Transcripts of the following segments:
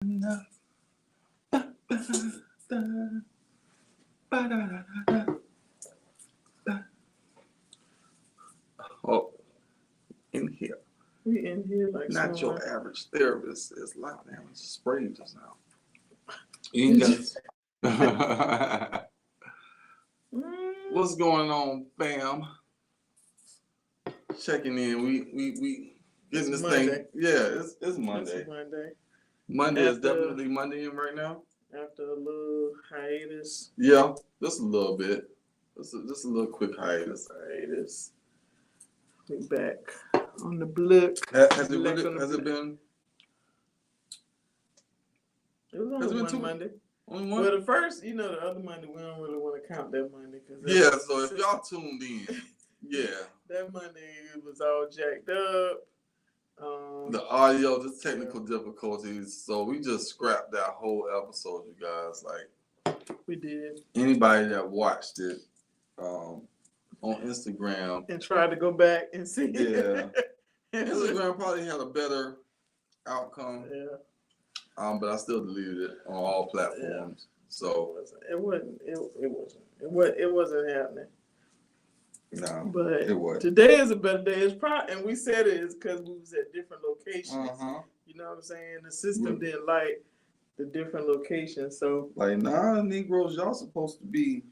Oh, in here. We in here like Not someone. your average therapist is loud. Damn, I just sprayed just now. You ain't got What's going on, fam? Checking in. We getting this Monday. thing. Yeah, it's Monday. It's Monday. Monday is definitely Monday in right now. After a little hiatus. Yeah, just a little bit. Just a little quick hiatus. We back on the block. Has it been? It was only one Monday. Only one? Well, the first, the other Monday, we don't really want to count that Monday. Yeah, so if y'all tuned in, yeah. That Monday, it was all jacked up. The audio, the technical difficulties. So we just scrapped that whole episode, you guys. Like, we did. Anybody that watched it on Instagram and tried to go back and see it. Yeah. Instagram probably had a better outcome. Yeah. But I still deleted it on all platforms. Yeah. So it wasn't happening. No, but it was. Today is a better day. It's probably, and we said it is because we was at different locations. Uh-huh. You know what I'm saying? The system didn't like the different locations. So Negroes, y'all supposed to be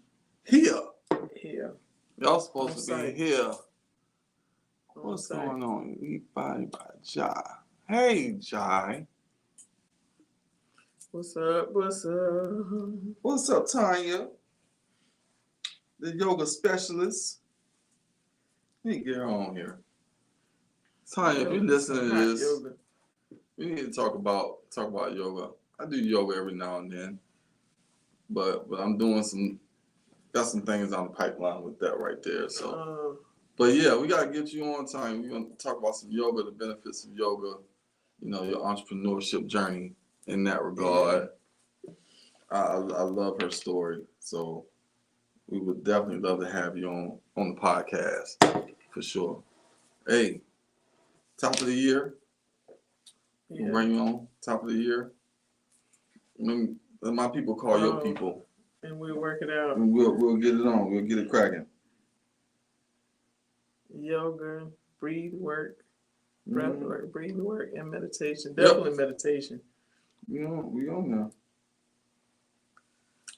here. Here. Y'all supposed to be here. What's going on? Everybody by Jai. Hey, Jai. What's up? What's up, Tanya? The yoga specialist. Let me get her on here. Tanya, if you're listening to this, we need to talk about yoga. I do yoga every now and then, but I'm doing got some things on the pipeline with that right there. So, but yeah, we gotta get you on time. We're gonna talk about some yoga, the benefits of yoga, your entrepreneurship journey in that regard. Yeah. I love her story, so we would definitely love to have you on the podcast for sure. Hey, top of the year. Yeah. We'll bring you on top of the year. My people call your people. And we'll work it out. And we'll get it on. We'll get it cracking. Yoga, breathe work, breath work, breathe work, and meditation. Definitely meditation. We on now.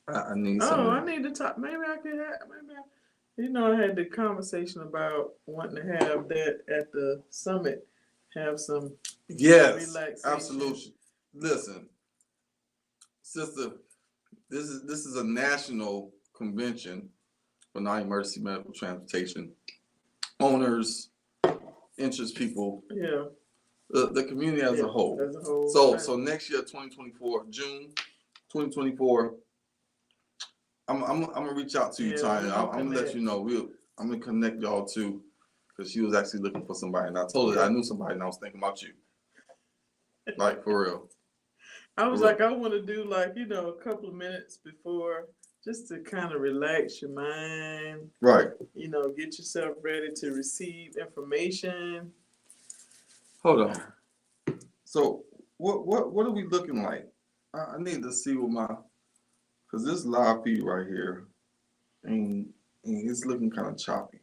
I need some. I need to talk. Maybe I could have. I had the conversation about wanting to have that at the summit. Have some. Yes, relaxation. Absolutely. Listen, sister, this is a national convention for non-emergency medical transportation owners, interest people. Yeah. The community as a whole. As a whole. So next year, 2024, June 2024. I'm gonna reach out to you, Tanya. I'm gonna let you know. I'm gonna connect y'all too, because she was actually looking for somebody, and I told her I knew somebody, and I was thinking about you. Like for real. I was like, I want to do a couple of minutes before, just to kind of relax your mind. Right. Get yourself ready to receive information. Hold on. So what are we looking like? I need to see because this live feed right here, and it's looking kind of choppy.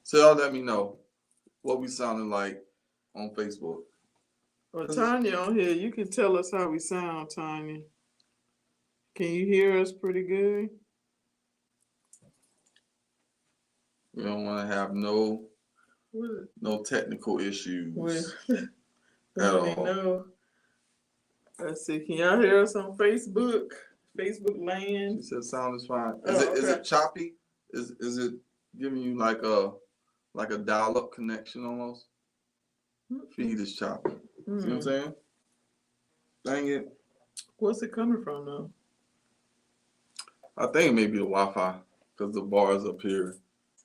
So y'all let me know what we sounding like on Facebook. Well, Tanya on here, you can tell us how we sound, Tanya. Can you hear us pretty good? We don't want to have no technical issues at all. No. Let's see. Can y'all hear us on Facebook? Facebook land. She said sound is fine. Is it choppy? Is it giving you like a dial-up connection almost? Feed is choppy. See what I'm saying? Dang it. What's it coming from though? I think it may be the Wi-Fi, because the bars up here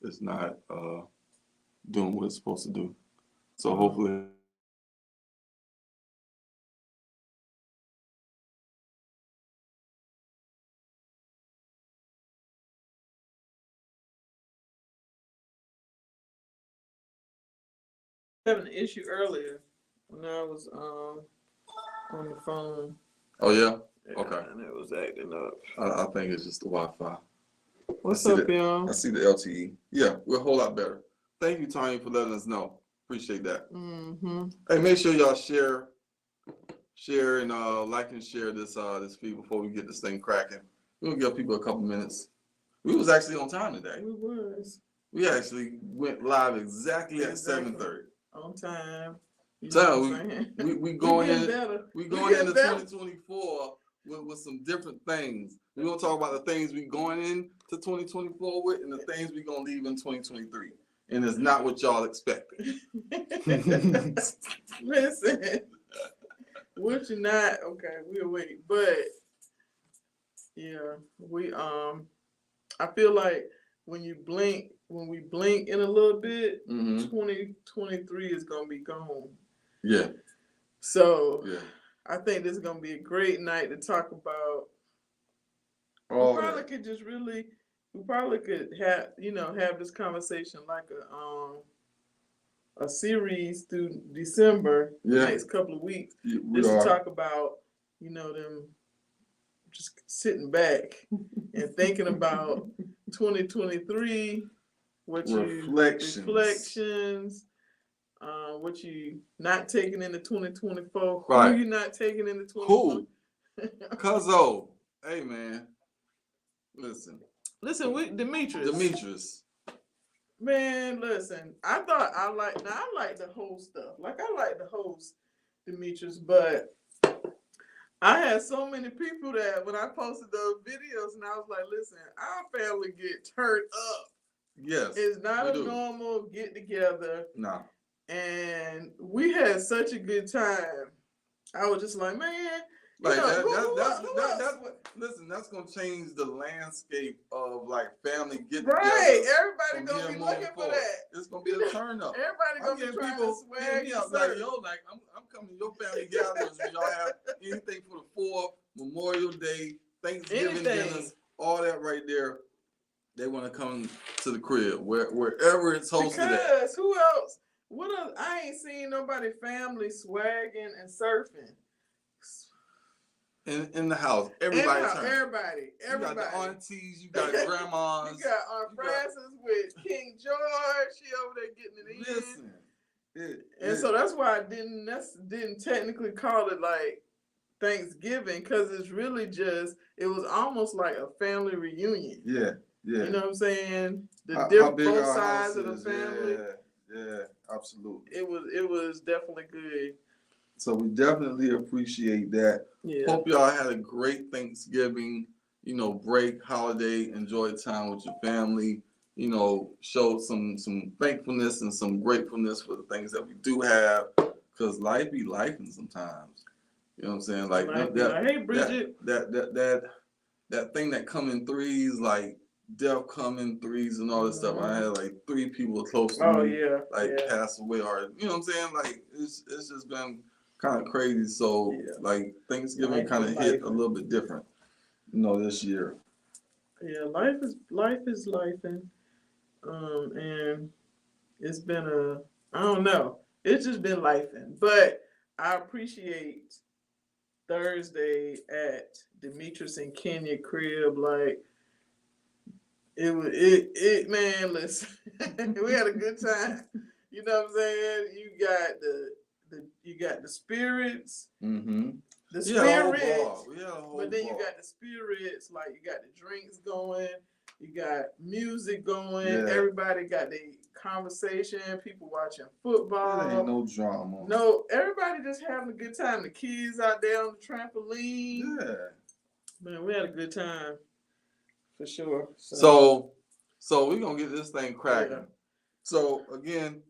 is not doing what it's supposed to do. So hopefully. Having an issue earlier when I was my phone. Oh yeah. Yeah, Okay. and it was acting up. I think it's just the Wi-Fi. What's up, y'all? I see the LTE. Yeah, we're a whole lot better. Thank you, Tanya, for letting us know. Appreciate that. Mm-hmm. Hey, make sure y'all share and like and share this feed before we get this thing cracking. We'll give people a couple minutes. We was actually on time today. We was. We actually went live exactly at 7:30. On time. So we going in. Better. We going into 2024 with some different things. We're gonna talk about the things we going into 2024 with, and the things we gonna leave in 2023. And it's not what y'all expected. Listen, what you not? Okay, we'll wait. But yeah, I feel like when we blink in a little bit, 2023 is gonna be gone. Yeah. So yeah. I think this is gonna be a great night to talk about. We probably could have this conversation like a series through December, the next couple of weeks, just to talk about, them just sitting back and thinking about 2023, reflections, what you not taking into 2024, right. Who you not taking into 2024. Cuzzo, hey man, listen, Demetrius. Man, listen. I like the whole stuff. Like I like the host, Demetrius, but I had so many people that when I posted those videos, and I was like, listen, our family get turned up. Yes, it's not a normal get together. No. And we had such a good time. I was just like, man. Like listen, that's gonna change the landscape of like family get together. Right, everybody gonna be looking for that. It's gonna be a turn up. Everybody gonna be trying to swag me up like, I'm coming to your family gatherings when y'all have anything for the 4th, Memorial Day, Thanksgiving dinners, all that right there. They want to come to the crib wherever it's hosted at. Because who else? What else? I ain't seen nobody family swagging and surfing. In the house, everybody. Everybody. You got the aunties, you got grandmas. You got Aunt Frances with King George. She over there getting it in. Listen, so that's why I didn't technically call it like Thanksgiving, because it's really it was almost like a family reunion. Yeah. You know what I'm saying? Both sides of the family. Yeah, absolutely. It was definitely good. So we definitely appreciate that. Yeah. Hope y'all had a great Thanksgiving, break, holiday, enjoy time with your family, show some thankfulness and some gratefulness for the things that we do have, because life be lifing sometimes. You know what I'm saying? Like hey Bridget. That thing that come in threes, like death come in threes and all this stuff. I had like 3 people close to me pass away, or you know what I'm saying? Like it's just been kind of crazy. So like Thanksgiving kind of hit a little bit different, this year. Yeah, life is lifing. And it's been I don't know. It's just been lifing. But I appreciate Thursday at Demetrius and Kenya crib. Like it man, listen. We had a good time. You know what I'm saying? You got the spirits. Mm-hmm. The spirits. But then you got the spirits, like you got the drinks going, you got music going, everybody got their conversation, people watching football. There ain't no drama. No, everybody just having a good time. The kids out there on the trampoline. Yeah. Man, we had a good time. For sure. So we're gonna get this thing cracking. Yeah. So again,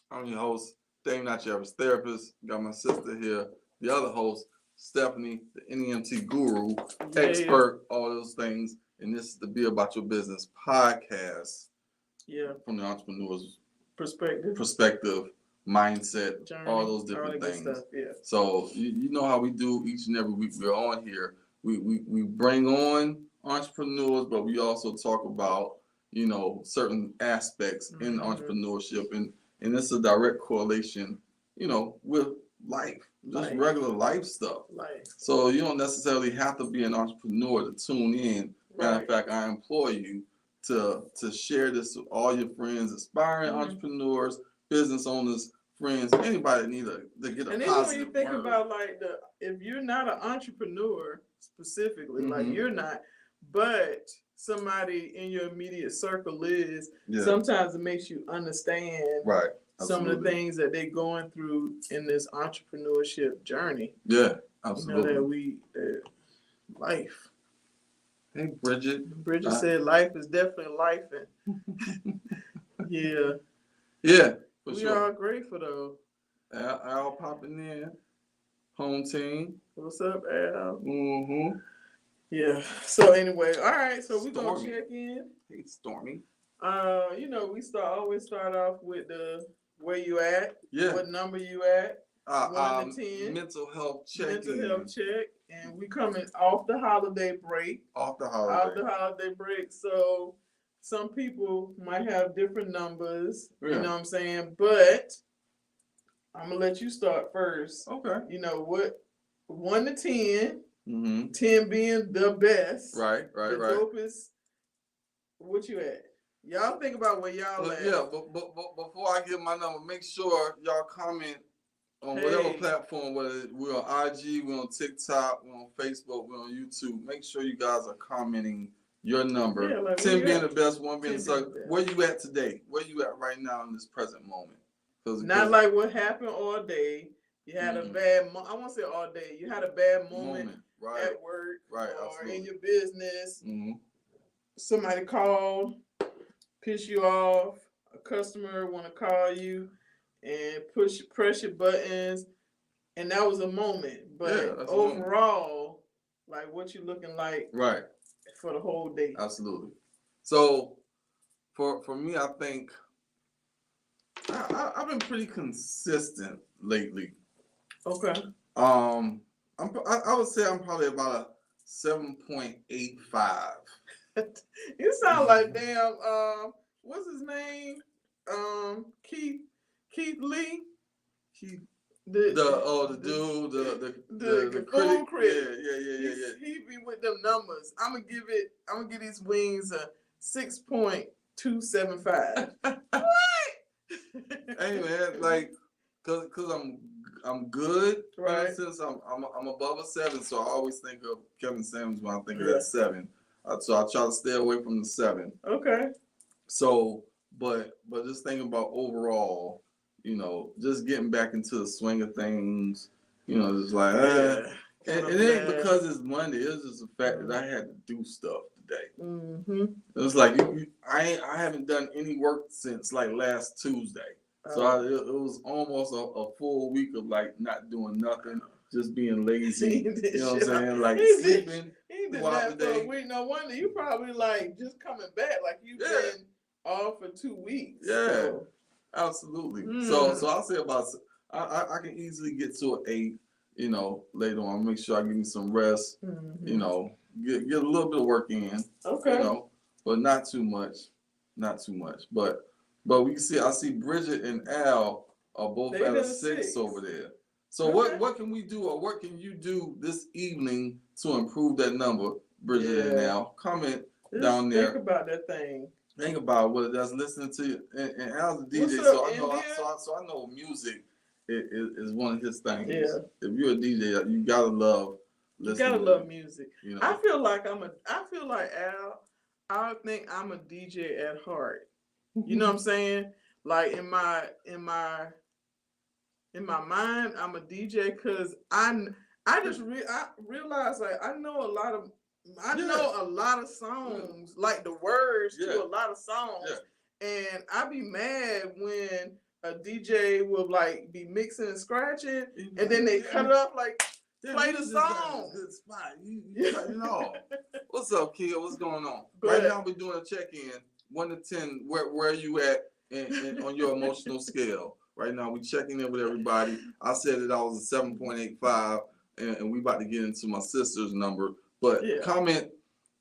I'm your host, Dame Not Your Average Therapist. Got my sister here, the other host, Stephanie, the NEMT guru, expert, all those things. And this is the Be About Your Business podcast. Yeah. From the entrepreneur's perspective, mindset, journey, all those different things. Stuff, yeah. So you know how we do each and every week we're on here. We bring on entrepreneurs, but we also talk about, certain aspects in entrepreneurship, and it's a direct correlation, with life. just regular life stuff. So you don't necessarily have to be an entrepreneur to tune in. Matter of fact, I implore you to share this with all your friends, aspiring entrepreneurs, business owners, friends, anybody that need to get a and positive. And then when you think about if you're not an entrepreneur specifically, like you're not, but somebody in your immediate circle is, sometimes it makes you understand some of the things that they're going through in this entrepreneurship journey. Yeah, absolutely. You know, life. Hey, Bridget. Bridget said life is definitely life. And yeah. Yeah, we are grateful though. Al popping in. Home team. What's up, Al? Mm-hmm. Yeah. So anyway, all right. So we're going to check in. Hey, Stormy. You know, we always start off with where you at. Yeah. What number you at. 1 to 10. Mental health check. Mental health check. And we coming off the holiday break. Off the holiday break. So some people might have different numbers. Yeah. You know what I'm saying? But I'm gonna let you start first. Okay. You know what? 1 to 10. 10 being the best. Right. The dopest. What you at? Y'all think about where y'all at. Yeah, but before I give my number, make sure y'all comment on whatever platform, whether we're on IG, we're on TikTok, we're on Facebook, we're on YouTube. Make sure you guys are commenting your number. Yeah, like 10 being the best, 1 being the second. Where you at today? Where you at right now in this present moment? Not like what happened all day. You had a bad I won't say all day. You had a bad moment. At work, or absolutely. In your business. Somebody called, piss you off. A customer want to call you and press your buttons, and that was a moment. But overall, like what you looking like, for the whole day. Absolutely. So, for me, I think I've been pretty consistent lately. Okay. I would say I'm probably about a 7.85. You sound like damn. What's his name? Keith Lee. The dude, the food critic. Yeah. He be with them numbers. I'm gonna give these wings a 6.275. What? Hey man, like, cause I'm good. Right. Since I'm above a 7, so I always think of Kevin Samuels when I think of that 7. So I try to stay away from the 7. Okay. So, but just thinking about overall, you know, just getting back into the swing of things, you know, just like, and it ain't because it's Monday. It's just the fact that I had to do stuff today. It was like I haven't done any work since like last Tuesday. So it was almost a full week of like not doing nothing, just being lazy. You know what I'm saying? Like sleeping throughout the day. Wait, no wonder you probably like just coming back, like you've been off for 2 weeks. Yeah, so. Absolutely. So I'll say about I can easily get to an 8. You know, later on, make sure I give me some rest. You know, get a little bit of work in. Okay. You know, but not too much. But we see, I see Bridget and Al are both at a 6 over there. So what can we do, or what can you do this evening to improve that number, Bridget and Al? Comment down there. Think about that thing. Think about what it does. Listening to you, and Al's a DJ, so I know music is one of his things. Yeah. If you're a DJ, you gotta love listening. You gotta love music. You know? I feel like Al. I think I'm a DJ at heart. You know what I'm saying? Like in my mind, I'm a DJ because I realize like I know a lot of songs, like the words to a lot of songs, and I be mad when a DJ will like be mixing and scratching, and then they cut it up like play the song. Good spot. You know. What's up, kid? What's going on? Right now we're doing a check-in. 1 to 10, where are you at on your emotional scale? Right now, we're checking in with everybody. I said that I was a 7.85, and we about to get into my sister's number. But comment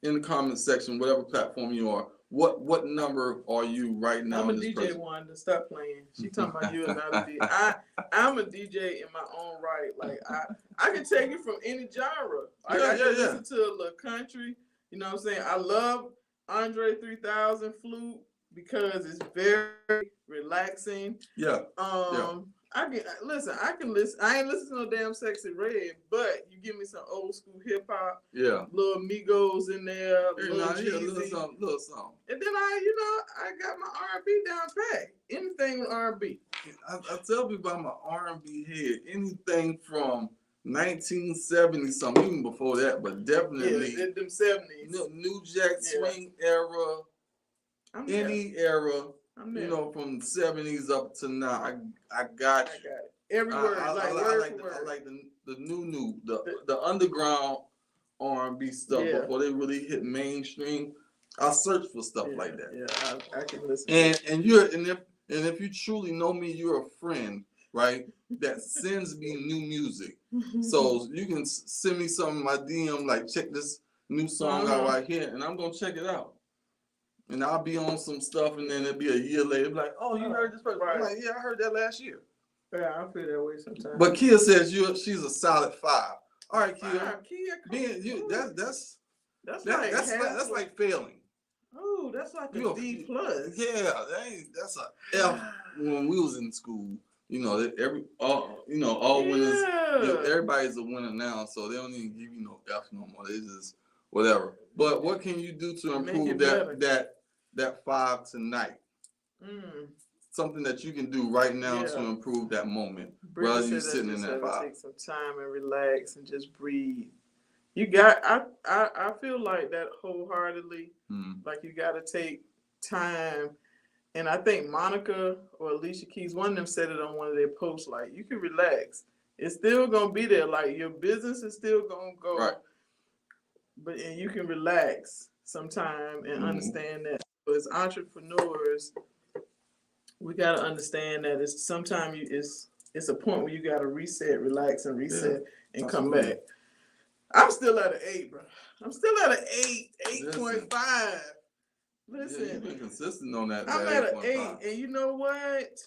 in the comment section, whatever platform you are, What number are you right now? I'm a DJ one to stop playing. She talking about you are not a DJ. I'm a DJ in my own right. Like I can take you from any genre. Like I can listen to a little country. You know what I'm saying? I love Andre 3000 flute because it's very relaxing. I can listen. I ain't listen to no damn Sexy Red, but you give me some old school hip hop. Little Migos in there, little something. And then I got my R&B down pat. Anything with R&B. I tell people I'm an R&B head. Anything from 1970 something, even before that, but definitely them 70s. New Jack Swing era, any era. From the 70s up to now, I got you. Every word, I like the new, the underground R&B stuff before they really hit mainstream. I search for stuff like that. Yeah, I can listen. And if you truly know me, you're a friend, right? That sends me new music. So you can send me some in my DM, like check this new song out right here, and I'm gonna check it out. And I'll be on some stuff, and then it'll be a year later, like, oh, you heard this person? Right. I'm like, yeah, I heard that last year. Yeah, I feel that way sometimes. But Kia says she's a solid 5. All right, Kia. That's like failing. Oh, that's like a D plus. Yeah, that's a F when we was in school. All winners. Everybody's a winner now, so they don't even give you no F no more. They just whatever. But what can you do to improve that 5 tonight? Something that you can do right now to improve that moment, rather than you sitting in that 5. Take some time and relax and just breathe. You got. I feel like that wholeheartedly. Like you got to take time, and I think Monica or Alicia Keys, one of them said it on one of their posts. Like you can relax. It's still gonna be there. Like your business is still gonna go. Right. And you can relax sometime and understand that as entrepreneurs, we got to understand that it's sometimes it's a point where you got to reset, relax, and reset and come back. I'm still at an 8, bro. I'm still at an 8.5. Listen, you've been consistent on that. I'm at an 8, and you know what?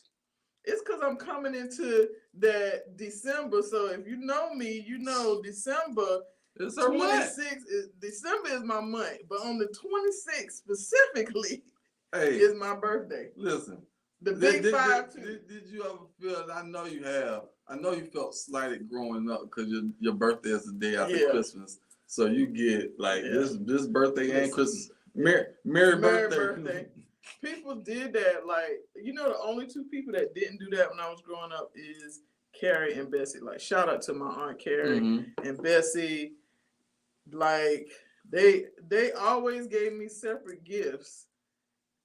It's because I'm coming into that December. So if you know me, you know December. It's 26 December is my month, but on the 26th specifically is my birthday. Listen, the big 5 too. Did you ever feel? I know you have. I know you felt slighted growing up because your birthday is the day after Christmas, so you get like this birthday and Christmas. Merry birthday. People did that. Like the only 2 people that didn't do that when I was growing up is Carrie and Bessie. Like shout out to my aunt Carrie and Bessie. Like they always gave me separate gifts,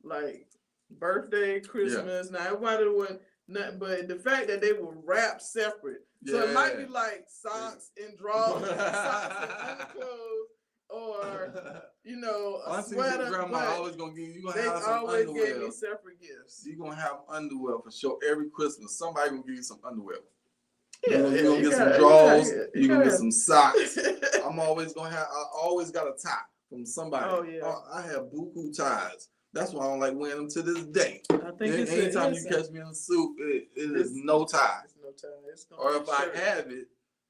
like birthday, Christmas. Now everybody wasn't nothing, but the fact that they were wrapped separate, so it might be like socks and drawers, socks and underclothes, or a sweater. Grandma always gonna give you. They have some always underwear. gave me separate gifts. You're gonna have underwear for sure every Christmas. Somebody gonna give you some underwear. You're gonna get some drawers. You're gonna get some socks. I always got a tie from somebody. Oh yeah. I have buku ties. That's why I don't like wearing them to this day. I think anytime you catch me in a suit, it is no tie. It's no tie. Or if I have it,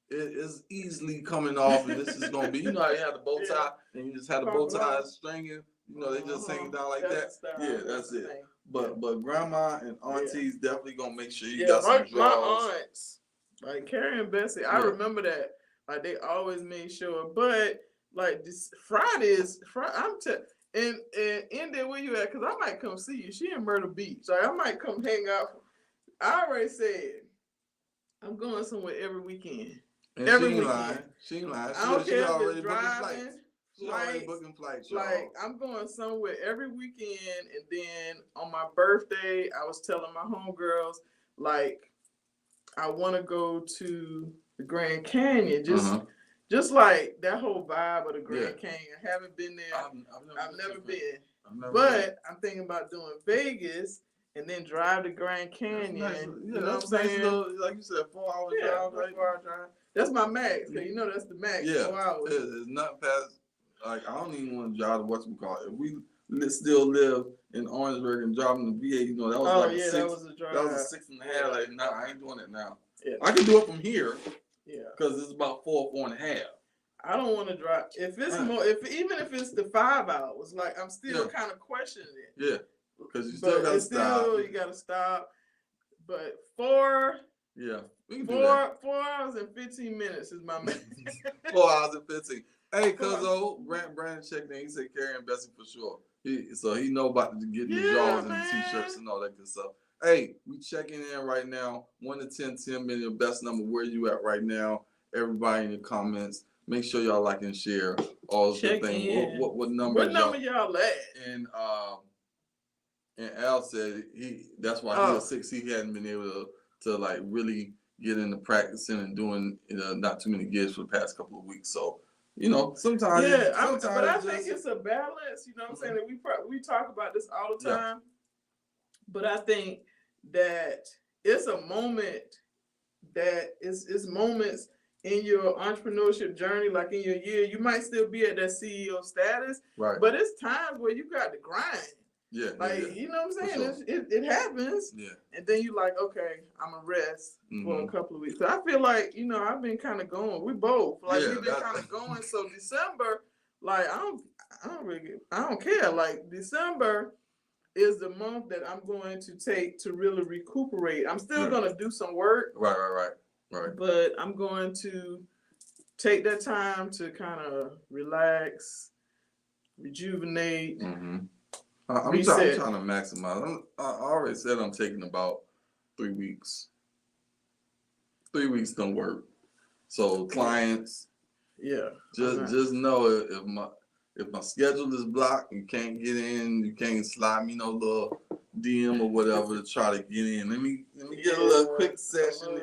it is easily coming off, and this is gonna be. How you have the bow tie, and you just have the bow tie stringing. They just hang down like that. Yeah, that's it. But grandma and aunties definitely gonna make sure you got some drawers. My aunts. Like Carrie and Bessie, I remember that. Like they always made sure. But like this Fridays, and India, where you at? Cause I might come see you. She in Myrtle Beach. Like I might come hang out. I already said I'm going somewhere every weekend. And every weekend. She ain't lying. I don't care if it's driving. She already booking flights. Like I'm going somewhere every weekend, and then on my birthday, I was telling my homegirls like. I want to go to the Grand Canyon, just like that whole vibe of the Grand Canyon. I haven't been there. I've never been. But I'm thinking about doing Vegas and then drive to Grand Canyon. Nice. You know what I'm saying? Like you said, 4 hours drive. 4-hour drive. That's my max. Cause that's the max. 4 hours. It's not past. Like I don't even want to drive to what's we call it. If we still live in Orangeburg and driving to VA, you know, that was that was a drive. That was a 6.5. Like, nah, I ain't doing it now. Yeah. I can do it from here. Yeah. Because it's about 4.5. I don't want to drive. If it's more, even if it's the 5 hours, like I'm still kind of questioning it. Yeah. Because you still got to stop. You got to stop. But 4. Yeah. We can 4 hours and 15 minutes is my max. 4 hours and 15. Hey, Cuzzo, Brandon checked in. He said carry and Bessie for sure. So he know about getting the drawers and the t-shirts and all that good stuff. Hey, we checking in right now. 1 to 10, 10 being your best number. Where you at right now? Everybody in the comments. Make sure y'all like and share all the things. What number? What number y'all at? And Al said that's why he was 6. He hadn't been able to like really get into practicing and doing not too many gigs for the past couple of weeks. So sometimes but I think it's a balance. You know what I'm saying? That we talk about this all the time. But I think that it's a moment that it's moments in your entrepreneurship journey, like in your year, you might still be at that CEO status, right? But it's times where you got to grind. Yeah. You know what I'm saying? Sure. It happens. Yeah. And then you like, okay, I'm gonna rest for a couple of weeks. So I feel like, I've been kind of going. We both we've been kind of going. So December, like I don't care. Like December is the month that I'm going to take to really recuperate. I'm still gonna do some work. Right. But I'm going to take that time to kind of relax, rejuvenate. Mm-hmm. I'm trying to maximize. I already said I'm taking about 3 weeks. 3 weeks don't work. So clients, just know if my schedule is blocked, you can't get in, you can't slide me no little DM or whatever to try to get in. Let me get a little quick session.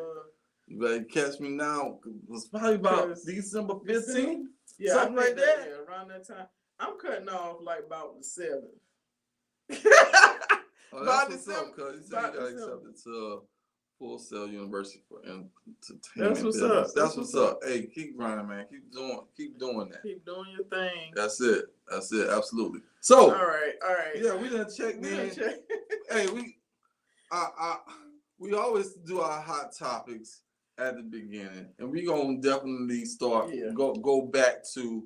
You better catch me now. It's probably about December 15th. Yeah, something like that. Yeah, around that time. I'm cutting off like about the 7th. That's what's up, cuz you said you got accepted to Full Sail University for Entertainment. That's what's up. That's what's up. Hey, keep grinding, man. Keep doing that. Keep doing your thing. That's it. Absolutely. So all right. Yeah, we done checked in. Hey, we always do our hot topics at the beginning, and we're gonna definitely start go back to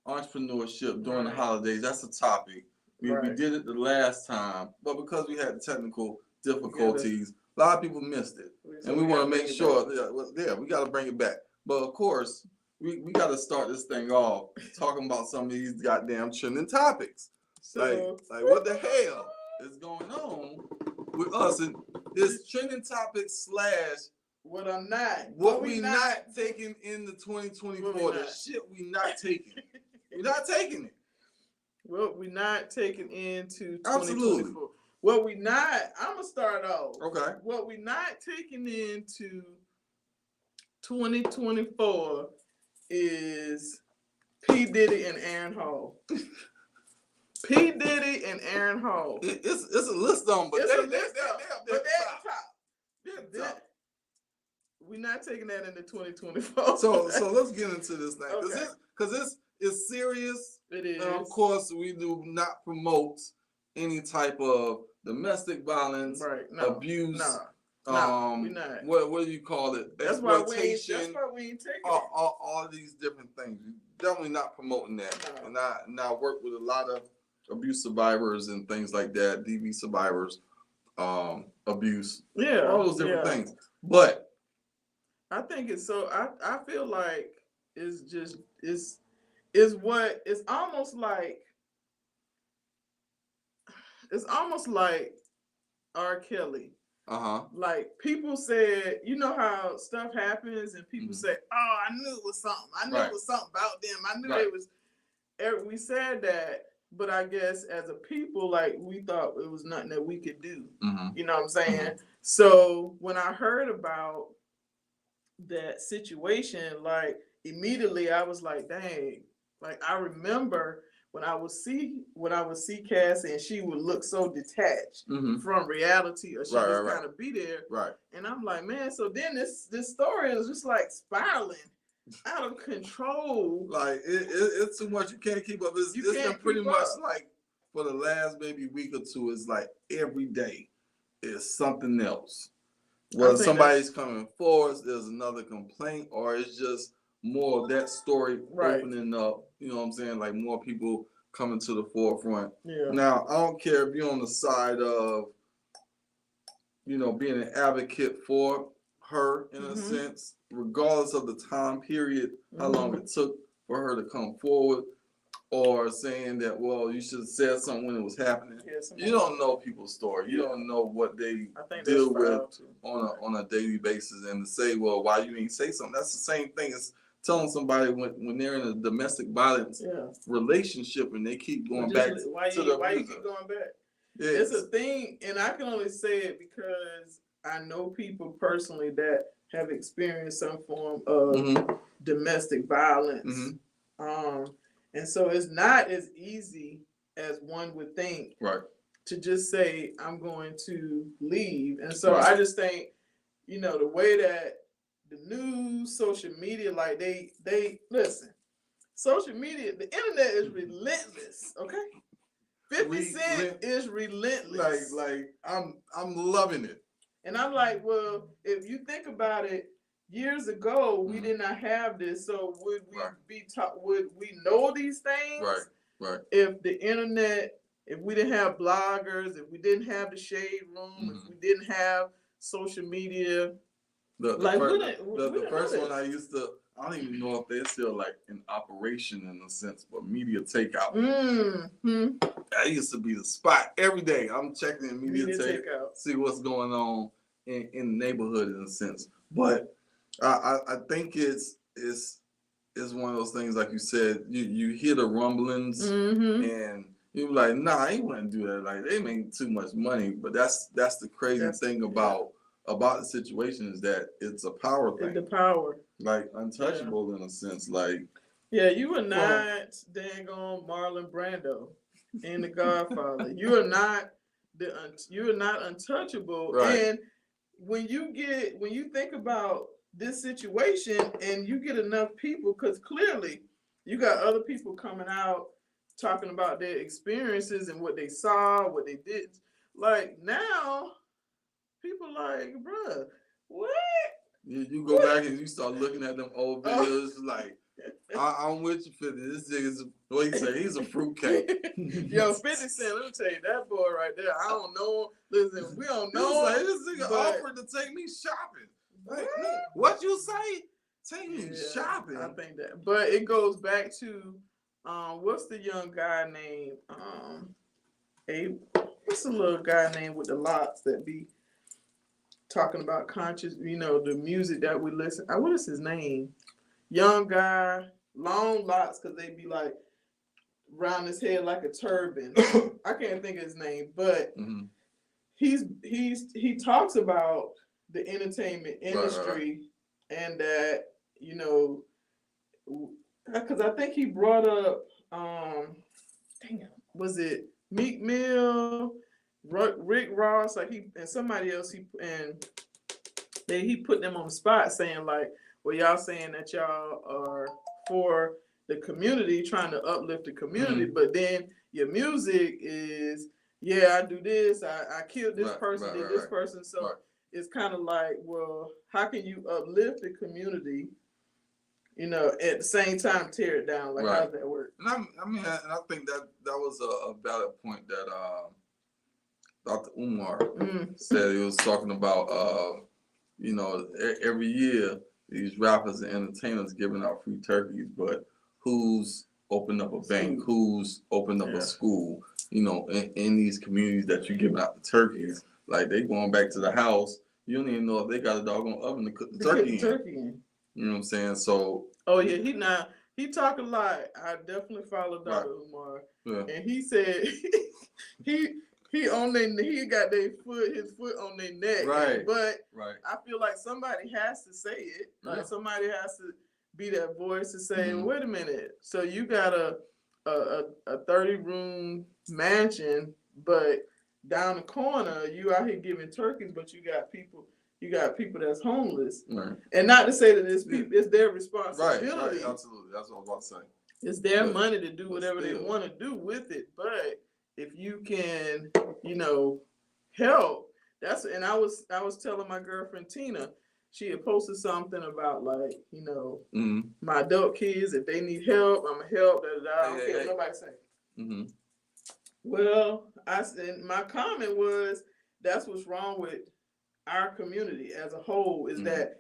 entrepreneurship during the holidays. That's a topic. We did it the last time, but because we had technical difficulties, a lot of people missed it, and we want to make sure. We got to bring it back. But of course, we got to start this thing off talking about some of these goddamn trending topics. So, like what the hell is going on with us? And this trending topic / what we not taking in the 2024. The shit we not taking. We're not taking it. What we not taking into 2024. Absolutely. What we not, I'm gonna start off. Okay. What we not taking into 2024 is P. Diddy and Aaron Hall. P. Diddy and Aaron Hall. It's a list on, but they're top. We're not taking that into 2024. So let's get into this thing. Because it's serious. It is. Of course, we do not promote any type of domestic violence, abuse. No, we're not. What do you call it? That's Exploitation. That's why we ain't taking all these different things. We're definitely not promoting that. No. And I work with a lot of abuse survivors and things like that, DV survivors, abuse. Yeah. All those different things. But I think it's so. I feel like it's almost like R. Kelly. Like people said, you know how stuff happens and people say, "Oh, I knew it was something. I knew it was something about them. I knew it was." We said that, but I guess as a people, like we thought it was nothing that we could do. You know what I'm saying? So when I heard about that situation, like immediately I was like, dang, like I remember when I would see Cassie and she would look so detached from reality, or she just kind of be there. Right. And I'm like, man, so then this story is just like spiraling out of control. Like it's too much, you can't keep up. It's been pretty much like for the last maybe week or two, it's like every day is something else. Whether somebody's coming forward, there's another complaint, or it's just more of that story opening up. You know what I'm saying? Like more people coming to the forefront. Yeah. Now, I don't care if you're on the side of, you know, being an advocate for her in a sense, regardless of the time period, how long it took for her to come forward, or saying that, well, you should have said something when it was happening. Yeah, you don't know people's story. You don't know what they deal with on a daily basis. And to say, well, why you ain't say something? That's the same thing as telling somebody when they're in a domestic violence relationship and they keep going back to the music. Why you keep going back? It's a thing, and I can only say it because I know people personally that have experienced some form of domestic violence. And so it's not as easy as one would think to just say, I'm going to leave. And so I just think, you know, the way that the news, social media, like they listen, social media, the internet is relentless, okay? 50 Cent is relentless. Like I'm loving it. And I'm like, well, if you think about it, years ago we did not have this. So would we be taught? Would we know these things? Right. If the internet, if we didn't have bloggers, if we didn't have the shade room, if we didn't have social media, the first one I used to. I don't even know if they're still like in operation in a sense, but media takeout. That used to be the spot every day. I'm checking in media takeout, see what's going on in the neighborhood in a sense. But I think it's one of those things, like you said, you hear the rumblings and you're like, nah, I ain't want to do that. Like they make too much money. But that's the crazy thing about the situation is that it's a power thing. The power. Like untouchable in a sense. Like you are not dang-on Marlon Brando in The Godfather. You are not untouchable. Right. And when you think about this situation and you get enough people, because clearly you got other people coming out talking about their experiences and what they saw, what they did. Like now, people like, bruh, what? You go back and you start looking at them old videos like, I'm with you, 50. This nigga's, what he say, he's a fruitcake. Yo, 50 Cent, let me tell you, that boy right there, I don't know. Listen, we don't know. Like, this nigga offered to take me shopping. Like, what you say? Take me shopping. I think that. But it goes back to, what's the young guy named, what's the little guy named with the locks that be talking about conscious, you know, the music that we listen. What is his name? Young guy, long locks, because they be like around his head like a turban. I can't think of his name, but he talks about the entertainment industry and that, you know, because I think he brought up, was it Meek Mill, Rick Ross, like he and somebody else, he put them on the spot saying like, well, y'all saying that y'all are for the community, trying to uplift the community, but then your music is, I do this, I killed this person, did this person. So it's kind of like, well, how can you uplift the community, you know, at the same time tear it down? Like, how does that work? And I think that was a valid point that Dr. Umar said. He was talking about, you know, every year these rappers and entertainers giving out free turkeys, but who's opened up a bank? Who's opened up a school? You know, in these communities that you're giving out the turkeys, like they going back to the house. You don't even know if they got a doggone oven to cook the turkey in. You know what I'm saying? So. Oh yeah, he talk a lot. I definitely follow Dr. Umar, and he said he got his foot on their neck. Right. But I feel like somebody has to say it. Like somebody has to be that voice to say, wait a minute. So you got a 30-room mansion, but down the corner you out here giving turkeys, but you got people that's homeless. Right. And not to say that it's their responsibility. Right, absolutely. That's what I was about to say. It's their money to do whatever they want to do with it, but if you can, help. And I was telling my girlfriend Tina, she had posted something about like, my adult kids, if they need help, I'm gonna help. I don't care what nobody say. Mm-hmm. Well, I said my comment was that's what's wrong with our community as a whole is that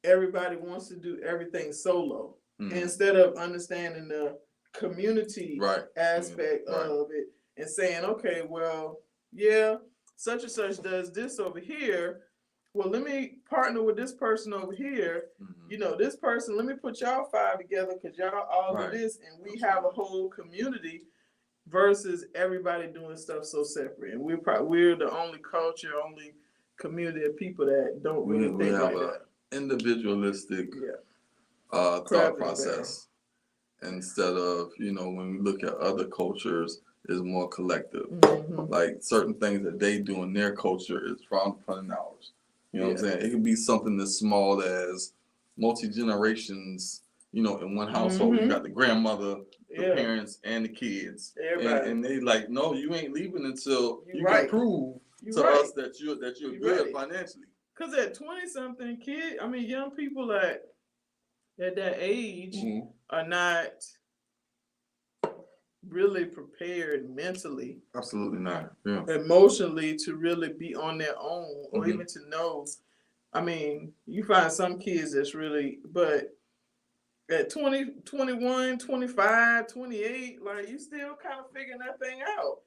everybody wants to do everything solo instead of understanding the community aspect of it and saying, okay, well, yeah, such and such does this over here. Well, let me partner with this person over here. This person, let me put y'all 5 together because y'all all do this and we have a whole community versus everybody doing stuff so separate. And we're the only culture, only community of people that don't really think like that. Individualistic thought process instead of, when we look at other cultures, is more collective. Like certain things that they do in their culture is frowned upon in ours. You know what I'm saying? It could be something as small as multi-generations, in one household. You got the grandmother, the parents, and the kids. And they like, no, you ain't leaving until you can prove to us that you're good financially. Because at 20-something young people at that age are not really prepared mentally. Absolutely not. Yeah. Emotionally to really be on their own or even to know. You find some kids that's really, but at 20, 21, 25, 28, like you still kind of figuring that thing out.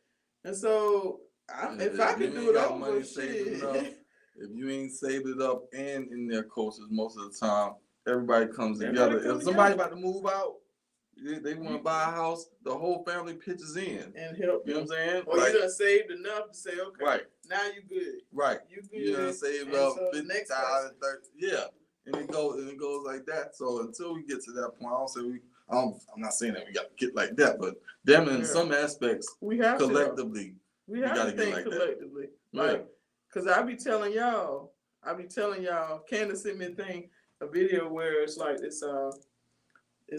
And so if I could do it over, shit. If you ain't saved it up and in their courses most of the time, everybody comes together. If somebody about to move out, they want to buy a house, the whole family pitches in. And help. You know what I'm saying? Or you done saved enough to say, okay, now you good. Right. You good. You done saved up 50,000, 30. Yeah. And it goes like that. So until we get to that point, I'm not saying that we got to get like that, but damn it, in some aspects, we have collectively. We got to think like collectively. That. Like, because I be telling y'all, Candace sent me a video where it's like it's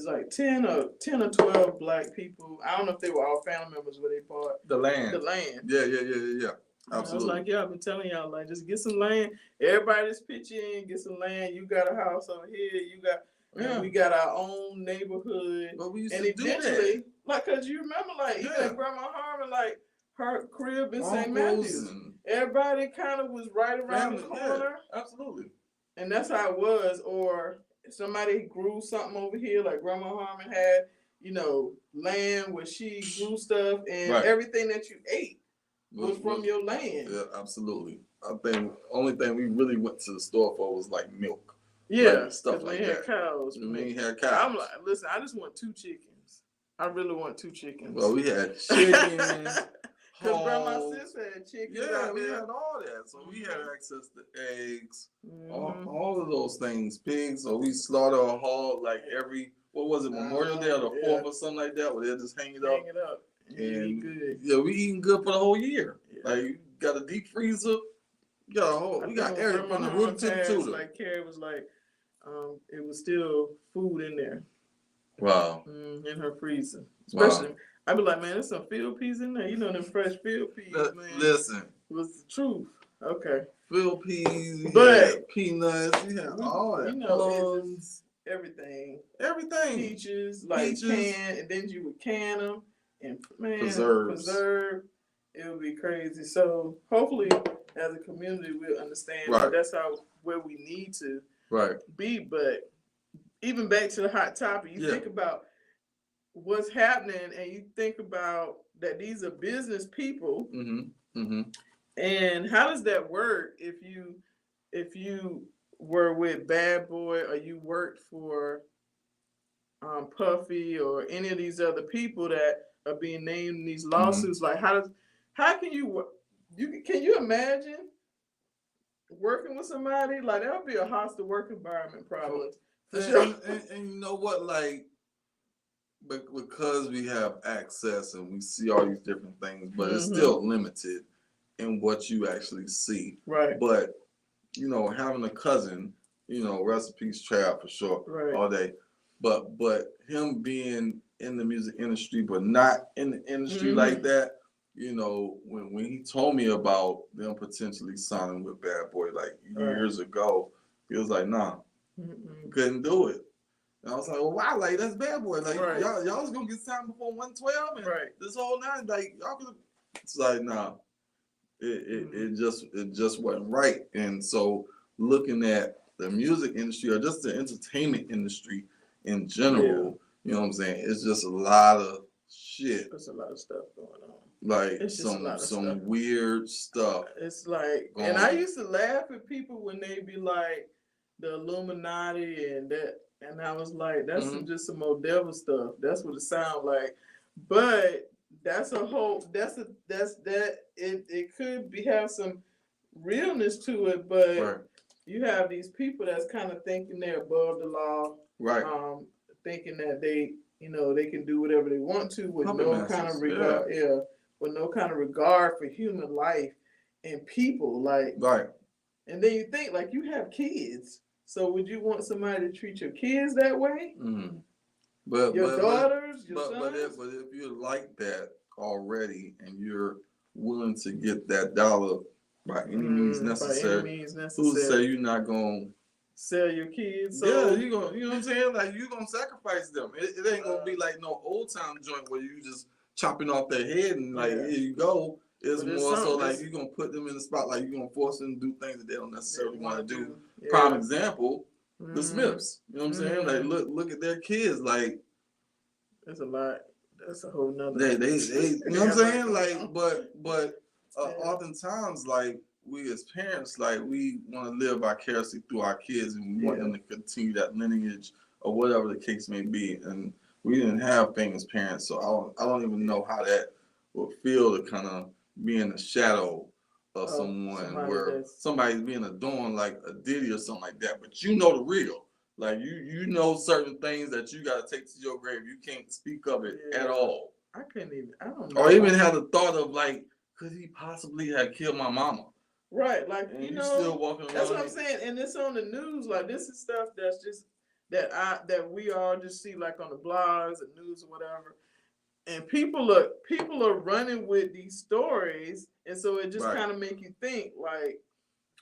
like 10 or 12 black people. I don't know if they were all family members where they bought the land. Yeah. Absolutely. I was like, I've been telling y'all, like, just get some land. Everybody just pitch in, get some land. You got a house over here. We got our own neighborhood. But we used to do that. Like, cause you remember, like, even Grandma Harmon, like, her crib in St. Matthews. Everybody kind of was right around the corner. Yeah, absolutely. And that's how it was. Or somebody grew something over here, like Grandma Harmon had, land where she grew stuff, and everything that you ate was from your land. Yeah, absolutely. I think the only thing we really went to the store for was like milk. Yeah, like stuff like that. Had cows. We had cows. I'm like, listen, I just want 2 chickens. I really want 2 chickens. Well, we had chickens. Because Grandma sis had chickens. Yeah, we had all that. So we had access to eggs, all of those things, pigs. So we slaughter a hog like every, Memorial Day or the 4th or something like that, where they'll just hang it up. And good. Yeah, we eating good for the whole year. Yeah. Like, you got a deep freezer. We got everything from the root to the tutor. Like Carrie was like, it was still food in there. Wow. In her freezer. Especially, I'd be like, man, there's some field peas in there. Them fresh field peas, man. Listen. It was the truth. Okay. Field peas, peanuts, all that. Plums. Everything. Peaches, canned, and then you would can them and preserve. It would be crazy. So hopefully, as a community, we'll understand that that's where we need to be. But even back to the hot topic, you think about what's happening, and you think about that these are business people. And how does that work if you were with Bad Boy or you worked for Puffy or any of these other people that are being named in these lawsuits? Like, how can you imagine working with somebody like that? Would be a hostile work environment, probably. For sure. And you know what, like, because we have access and we see all these different things, but it's still limited in what you actually see. Right. But having a cousin, recipes Trav for sure, all day. But him being in the music industry, but not in the industry like that, you know, when he told me about them potentially signing with Bad Boy like years ago, he was like, nah, couldn't do it. And I was like, well, why? Like, that's Bad Boy. Like, y'all was gonna get signed before 112 and this whole night, like, y'all could. It's like, nah, it just wasn't right. And so, looking at the music industry or just the entertainment industry in general, you know what I'm saying? It's just a lot of shit. There's a lot of stuff going on. Like it's some weird stuff. It's like, and I used to laugh at people when they be like the Illuminati and that, and I was like, that's just some old devil stuff. That's what it sounds like. But that's a whole. It could have some realness to it, but you have these people that's kind of thinking they're above the law, thinking that they can do whatever they want to with no kind of regard, with no kind of regard for human life and people, like And then you think, like, you have kids, so would you want somebody to treat your kids that way? But your daughters, your sons. But if you're like that already and you're willing to get that dollar by any means necessary, who say you're not gonna sell your kids? So you gonna, you know what I'm saying? Like, you gonna sacrifice them. It ain't gonna be like no old time joint where you just chopping off their head and like here you go. It's more so like you're gonna put them in the spot, like you're gonna force them to do things that they don't necessarily want to do. Prime example, the Smiths. You know what I'm saying? Like look at their kids. Like that's a lot. That's a whole nother. They you know what I'm saying? Like, but oftentimes, like, we as parents, like, we want to live vicariously through our kids, and we want them to continue that lineage or whatever the case may be. And we didn't have famous parents, so I don't even know how that would feel to kind of be in the shadow of someone where somebody's being adorned like a Diddy or something like that. But you know the real. Like, you know certain things that you got to take to your grave. You can't speak of it at all. I don't know. Or even have the thought of, like, could he possibly have killed my mama? Right, like, and you know, still walking around. That's what I'm saying. And it's on the news. Like, this is stuff that's just that we all just see, like, on the blogs and news or whatever. And people are running with these stories, and so it just kind of make you think, like,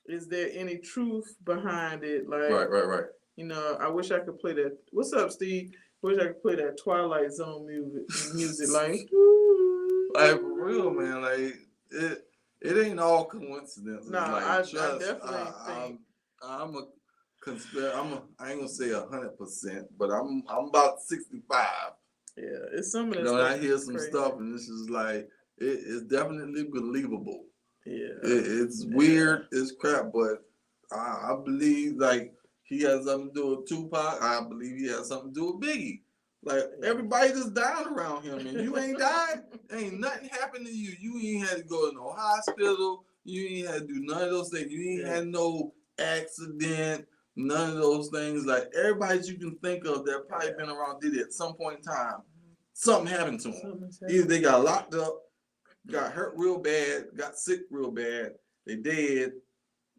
is there any truth behind it? Like, right. You know, I wish I could play that. What's up, Steve? Wish I could play that Twilight Zone music, like for real, man. Like it ain't all coincidence. No, like, I definitely think I'm a conspiracy. I ain't gonna say 100%, but I'm about 65. Yeah, it's some of that. You know, I hear some stuff, and this is like it's definitely believable. Yeah, it's weird, it's crap, but I believe like. He has something to do with Tupac. I believe he has something to do with Biggie. Like, everybody just died around him, and you ain't died. Ain't nothing happened to you. You ain't had to go to no hospital. You ain't had to do none of those things. You ain't had no accident. None of those things. Like, everybody you can think of that probably been around did it at some point in time. Something happened to them. Either they got locked up, got hurt real bad, got sick real bad, they dead.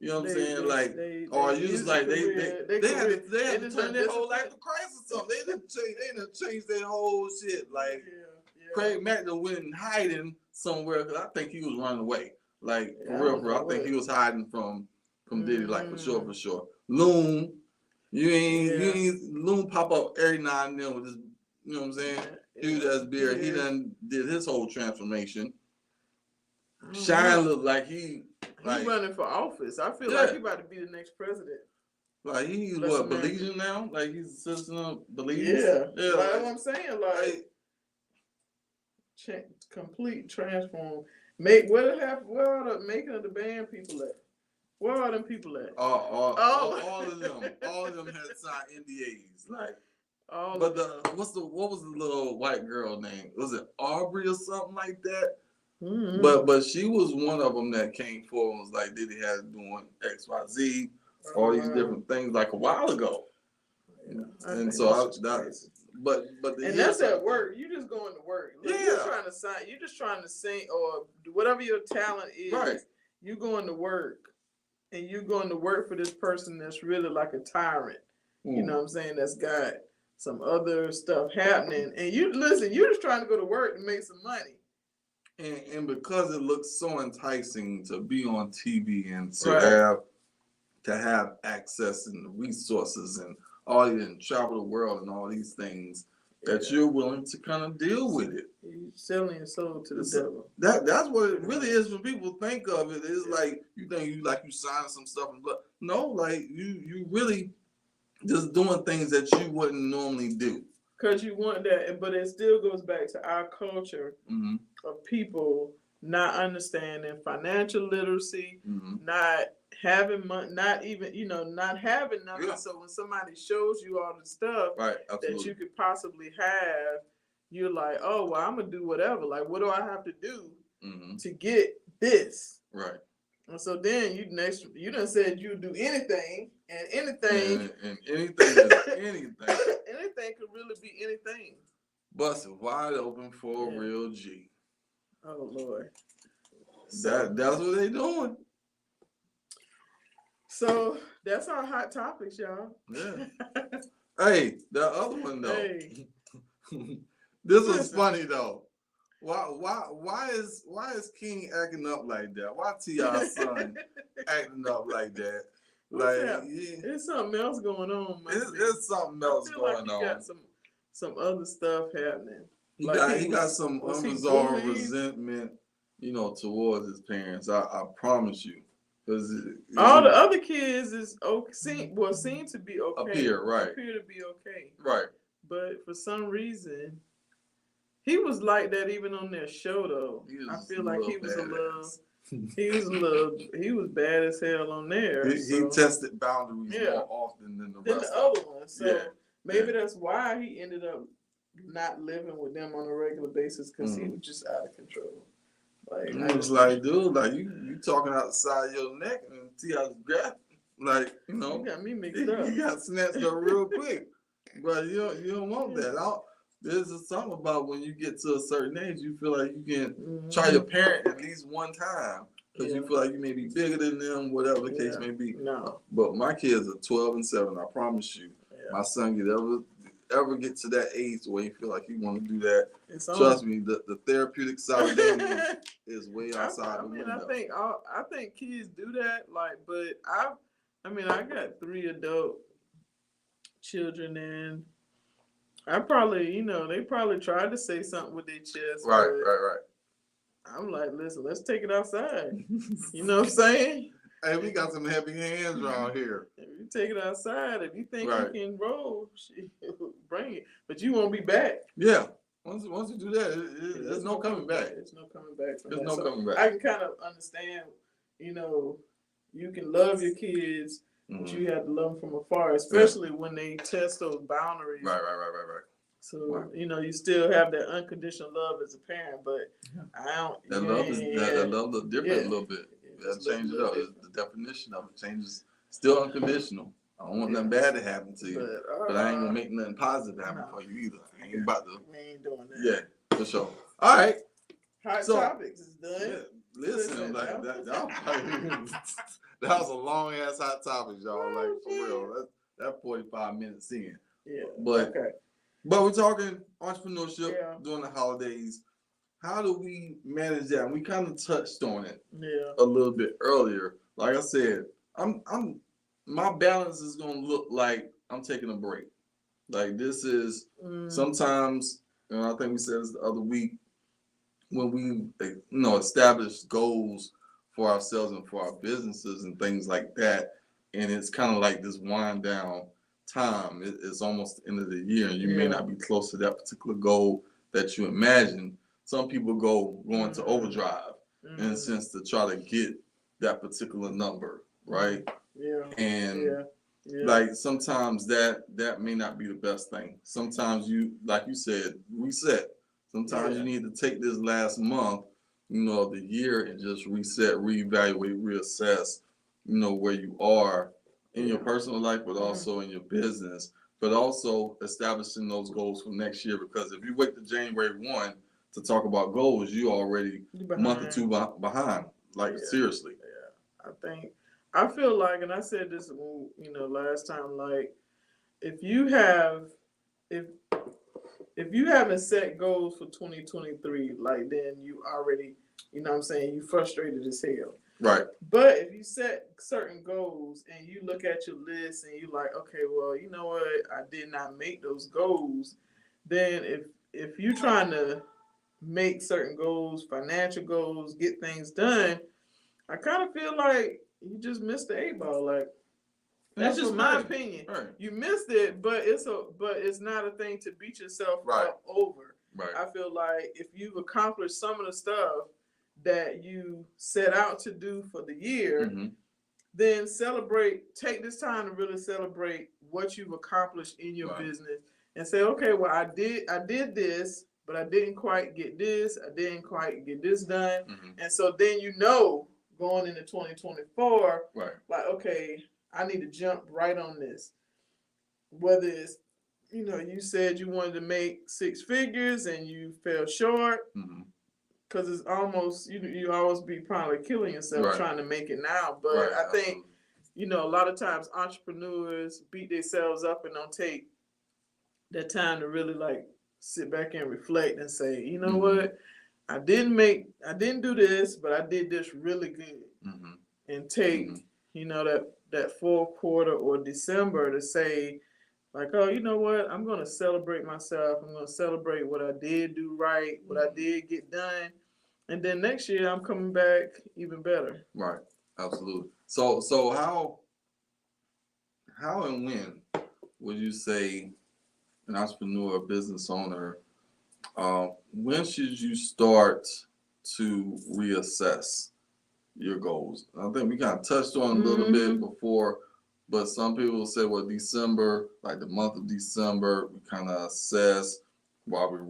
You know what I'm saying? Like, or you just like they had to turn their whole life to Christ or something. They didn't change their whole shit. Like, Craig Mack went and hiding somewhere because I think he was running away. Like, for real. I think he was hiding from Diddy, like, for sure. Loon, you ain't Loon pop up every now and then with this. You know what I'm saying? Huge ass beard. He done did his whole transformation. Shine looked like he running for office. I feel like he about to be the next president. Like, he's what, Belizean now? Like, he's a citizen of Belize? Yeah. Like, that's what I'm saying. Like, complete transform. Where are the making of the band people at? Where are them people at? All of them. All of them had signed NDAs. Like, what was the little white girl name? Was it Aubrey or something like that? Mm-hmm. But she was one of them that came forward and was like, Diddy had doing XYZ, all these different things like a while ago. Yeah, and so that's at work. You just going to work. Like, you're trying to sign. You're just trying to sing or whatever your talent is. Right. You going to work, and you going to work for this person that's really like a tyrant. You know what I'm saying? That's got some other stuff happening, and you're just trying to go to work and make some money. And because it looks so enticing to be on TV and to have access and resources and all and travel the world and all these things, that you're willing to kind of deal with it. You're selling your soul to the devil. That's what it really is. When people think of it, it's like you think you signing some stuff, but no, like you really just doing things that you wouldn't normally do. Because you want that, but it still goes back to our culture of people not understanding financial literacy, not having money, not even, not having nothing. Yeah. So when somebody shows you all the stuff that you could possibly have, you're like, oh, well, I'm going to do whatever. Like, what do I have to do to get this? Right. And so then you done said you do anything, and anything. And anything is anything. Anything could really be anything. Busted wide open for a real G. Oh, Lord. That's what they doing. So that's our hot topics, y'all. Yeah. Hey, the other one though. Hey. This was funny though. Why is King acting up like that? Why T.I.'s son acting up like that? There's something else going on. There's something else going on. He got some other stuff happening. He got some unresolved resentment, towards his parents. I promise you. All the other kids seem to be okay. Appear to be okay. Right. But for some reason, he was like that even on their show though. I feel like he was bad as hell on there. He tested boundaries more often than the rest. The other ones. So maybe that's why he ended up not living with them on a regular basis, because he was just out of control. I was like, dude, you talking outside your neck and T.I.'s grab, You got me mixed up. You got snatched up real quick, but you don't want that. There's something about when you get to a certain age, you feel like you can try your parent at least one time because you feel like you may be bigger than them, whatever the case may be. No, but my kids are 12 and 7. I promise you, my son ever get to that age where you feel like you want to do that, trust me, the therapeutic side of them is way outside the window. I think kids do that, but I got 3 adult children, and I probably, they probably tried to say something with their chest. Right. I'm like, listen, let's take it outside. You know what I'm saying? Hey, we got some heavy hands around here. If you take it outside, if you think you can roll, bring it. But you won't be back. Yeah. Once you do that, there's no coming back. There's no coming back. There's no coming back. I can kind of understand, you can love your kids, but you have to love them from afar, especially when they test those boundaries. Right. So, you still have that unconditional love as a parent, but I don't. That love is different a little bit. That changes it up. The definition of it changes. Still unconditional. I don't want nothing bad to happen to you, but I ain't gonna make nothing positive happen for you either. I ain't about to. We ain't doing that. Yeah, for sure. All right. Hot topics is done. Yeah, listen, that was a long ass hot topic, y'all. For real. That's 45 minutes in. Yeah. But we're talking entrepreneurship during the holidays. How do we manage that? And we kind of touched on it a little bit earlier. Like I said, my balance is gonna look like I'm taking a break. Like this is sometimes, and I think we said this the other week, when we establish goals for ourselves and for our businesses and things like that, and it's kind of like this wind down time. It's almost the end of the year, and you may not be close to that particular goal that you imagine. Some people go into overdrive in a sense to try to get that particular number, right? Yeah. And sometimes that may not be the best thing. Sometimes you, like you said, reset. Sometimes you need to take this last month, of the year and just reset, reevaluate, reassess, where you are in your personal life, but also in your business, but also establishing those goals for next year. Because if you wait to January 1 to talk about goals, you already a month or two behind. Seriously. Yeah, I feel like, and I said this, last time, if if you haven't set goals for 2023, like then you already, you know what I'm saying, you frustrated as hell. Right. But if you set certain goals and you look at your list and you like, okay, well, you know what, I did not make those goals, then if you're trying to make certain goals, financial goals, get things done, I kind of feel like you just missed the 8 ball. Like, that's just my opinion. Right. You missed it, but it's not a thing to beat yourself up over. Right. I feel like if you've accomplished some of the stuff that you set out to do for the year, then celebrate. Take this time to really celebrate what you've accomplished in your business, and say, okay, well, I did this, but I didn't quite get this. I didn't quite get this done, and so then going into 2024, like, okay, I need to jump right on this. Whether it's, you said you wanted to make 6 figures and you fell short, because it's almost, you always be probably killing yourself trying to make it now. But I think, a lot of times entrepreneurs beat themselves up and don't take that time to really like sit back and reflect and say, you know what, I didn't do this, but I did this really good. And take, that fourth quarter or December to say, like, oh, you know what, I'm going to celebrate myself. I'm going to celebrate what I did do right, what I did get done. And then next year I'm coming back even better. Right. Absolutely. So how and when would you say an entrepreneur, business owner, when should you start to reassess your goals? I think we kind of touched on a little bit before, but some people say, well, December, like the month of December, we kind of assess while we're,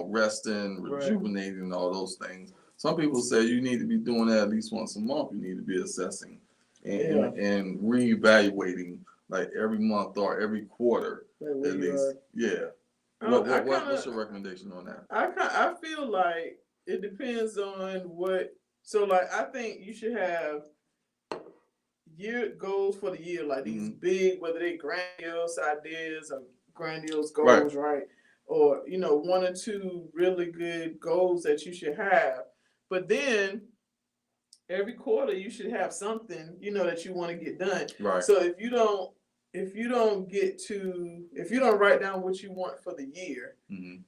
resting, rejuvenating, all those things. Some people say you need to be doing that at least once a month. You need to be assessing and reevaluating like every month or every quarter at least. Yeah. What's your recommendation on that? I feel like it depends on what. So, like, I think you should have year goals for the year, like these big, whether they grandiose ideas or grandiose goals, right? Or, 1 or 2 really good goals that you should have. But then every quarter you should have something, that you want to get done. Right. So if you don't write down what you want for the year,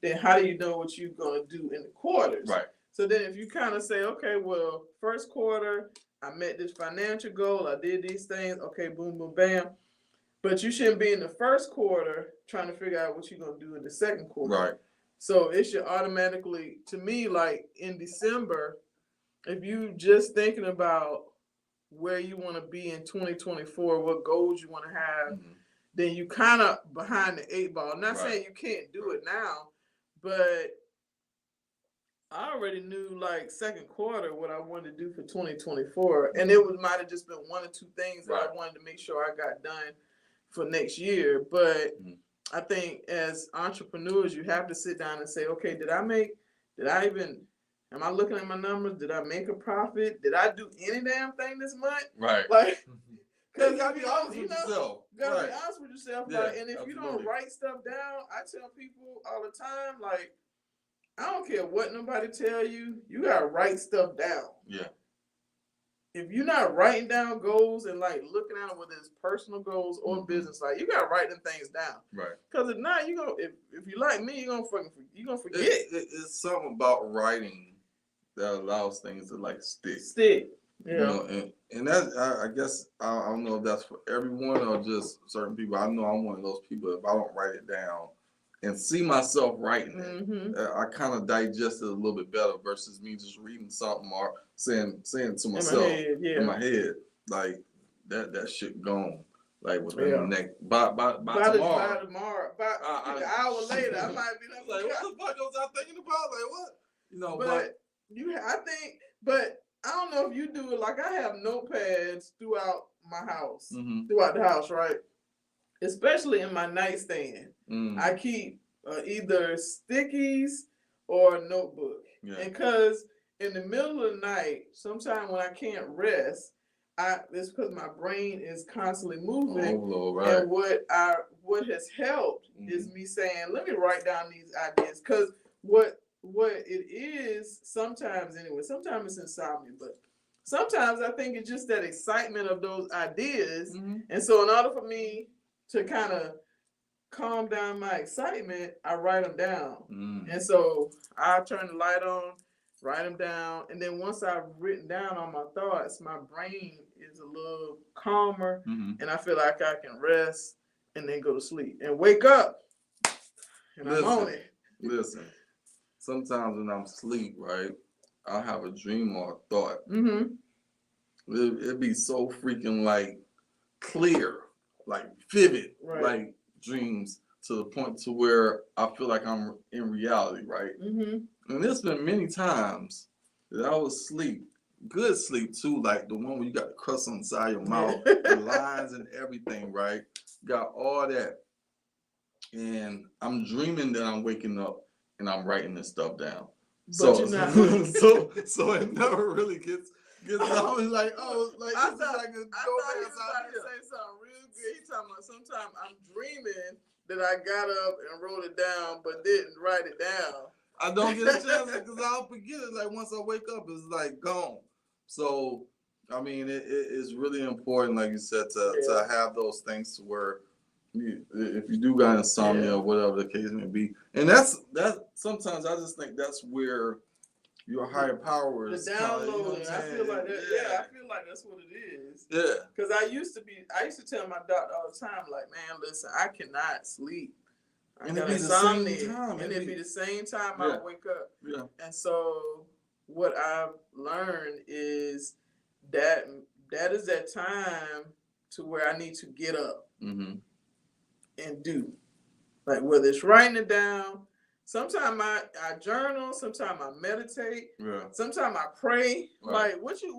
then how do you know what you're going to do in the quarters? Right. So then if you kind of say, okay, well, first quarter, I met this financial goal, I did these things, okay, boom, boom, bam. But you shouldn't be in the first quarter trying to figure out what you're going to do in the second quarter. Right. So it should automatically, to me, like in December, if you just thinking about where you want to be in 2024, what goals you want to have, then you kind of behind the 8 ball. I'm not saying you can't do it now, but I already knew like second quarter what I wanted to do for 2024, and it might have just been 1 or 2 things that I wanted to make sure I got done for next year. But I think as entrepreneurs, you have to sit down and say, okay, am I looking at my numbers? Did I make a profit? Did I do any damn thing this month? Right. Like, because you gotta be honest with yourself. Gotta be honest with yourself. Yeah, like, and if you don't write stuff down, I tell people all the time, like, I don't care what nobody tell you, you gotta write stuff down. Yeah. If you're not writing down goals and like looking at them, whether it's personal goals or business, like you gotta write them things down. Right. Because if not, if you like me, you're gonna forget. It's something about writing that allows things to like stick. Yeah. And that I guess I don't know if that's for everyone or just certain people. I know I'm one of those people. If I don't write it down and see myself writing it, I kind of digest it a little bit better versus me just reading something or saying to myself in my head, like that shit gone. Like within the next by tomorrow. An hour later, I might be like, what the fuck was I thinking about? Like what? But I don't know if you do it. Like I have notepads throughout my house, throughout the house, right? Especially in my nightstand. I keep either stickies or a notebook. Yeah. And because in the middle of the night, sometimes when I can't rest, it's because my brain is constantly moving. Oh, right. And what what has helped is me saying, let me write down these ideas. Because what it is sometimes anyway, sometimes it's insomnia, but sometimes I think it's just that excitement of those ideas. And so in order for me to kind of calm down my excitement, I write them down. And so I turn the light on, write them down, and then once I've written down all my thoughts, my brain is a little calmer, and I feel like I can rest and then go to sleep and wake up, and I'm on it. Listen, sometimes when I'm asleep, right, I'll have a dream or a thought. It'd be so freaking like clear, like vivid, like dreams, to the point to where I feel like I'm in reality, right? And there's been many times that I was asleep, good sleep too, like the one where you got the crust on the side of your mouth, the lines and everything, right? Got all that. And I'm dreaming that I'm waking up and I'm writing this stuff down. So it never really gets I was like, oh, like I this thought, is like a I thought he was about to say something real good. He talking about sometimes I'm dreaming that I got up and wrote it down, but didn't write it down. I don't get a chance because I'll forget it. Like once I wake up, it's like gone. So I mean, it is really important, like you said, to have those things to where if you do got insomnia or whatever the case may be, and that's sometimes I just think that's where your higher power is. The downloading, I feel like that. Yeah, I feel like that's what it is. Yeah. Because I used to tell my doctor all the time, like, man, listen, I cannot sleep. And it'd be the same time. And it'd be the same time I wake up. Yeah. And so what I've learned is that is that time to where I need to get up and do. Like whether it's writing it down, sometimes I journal, sometimes I meditate, sometimes I pray. Right. Like what you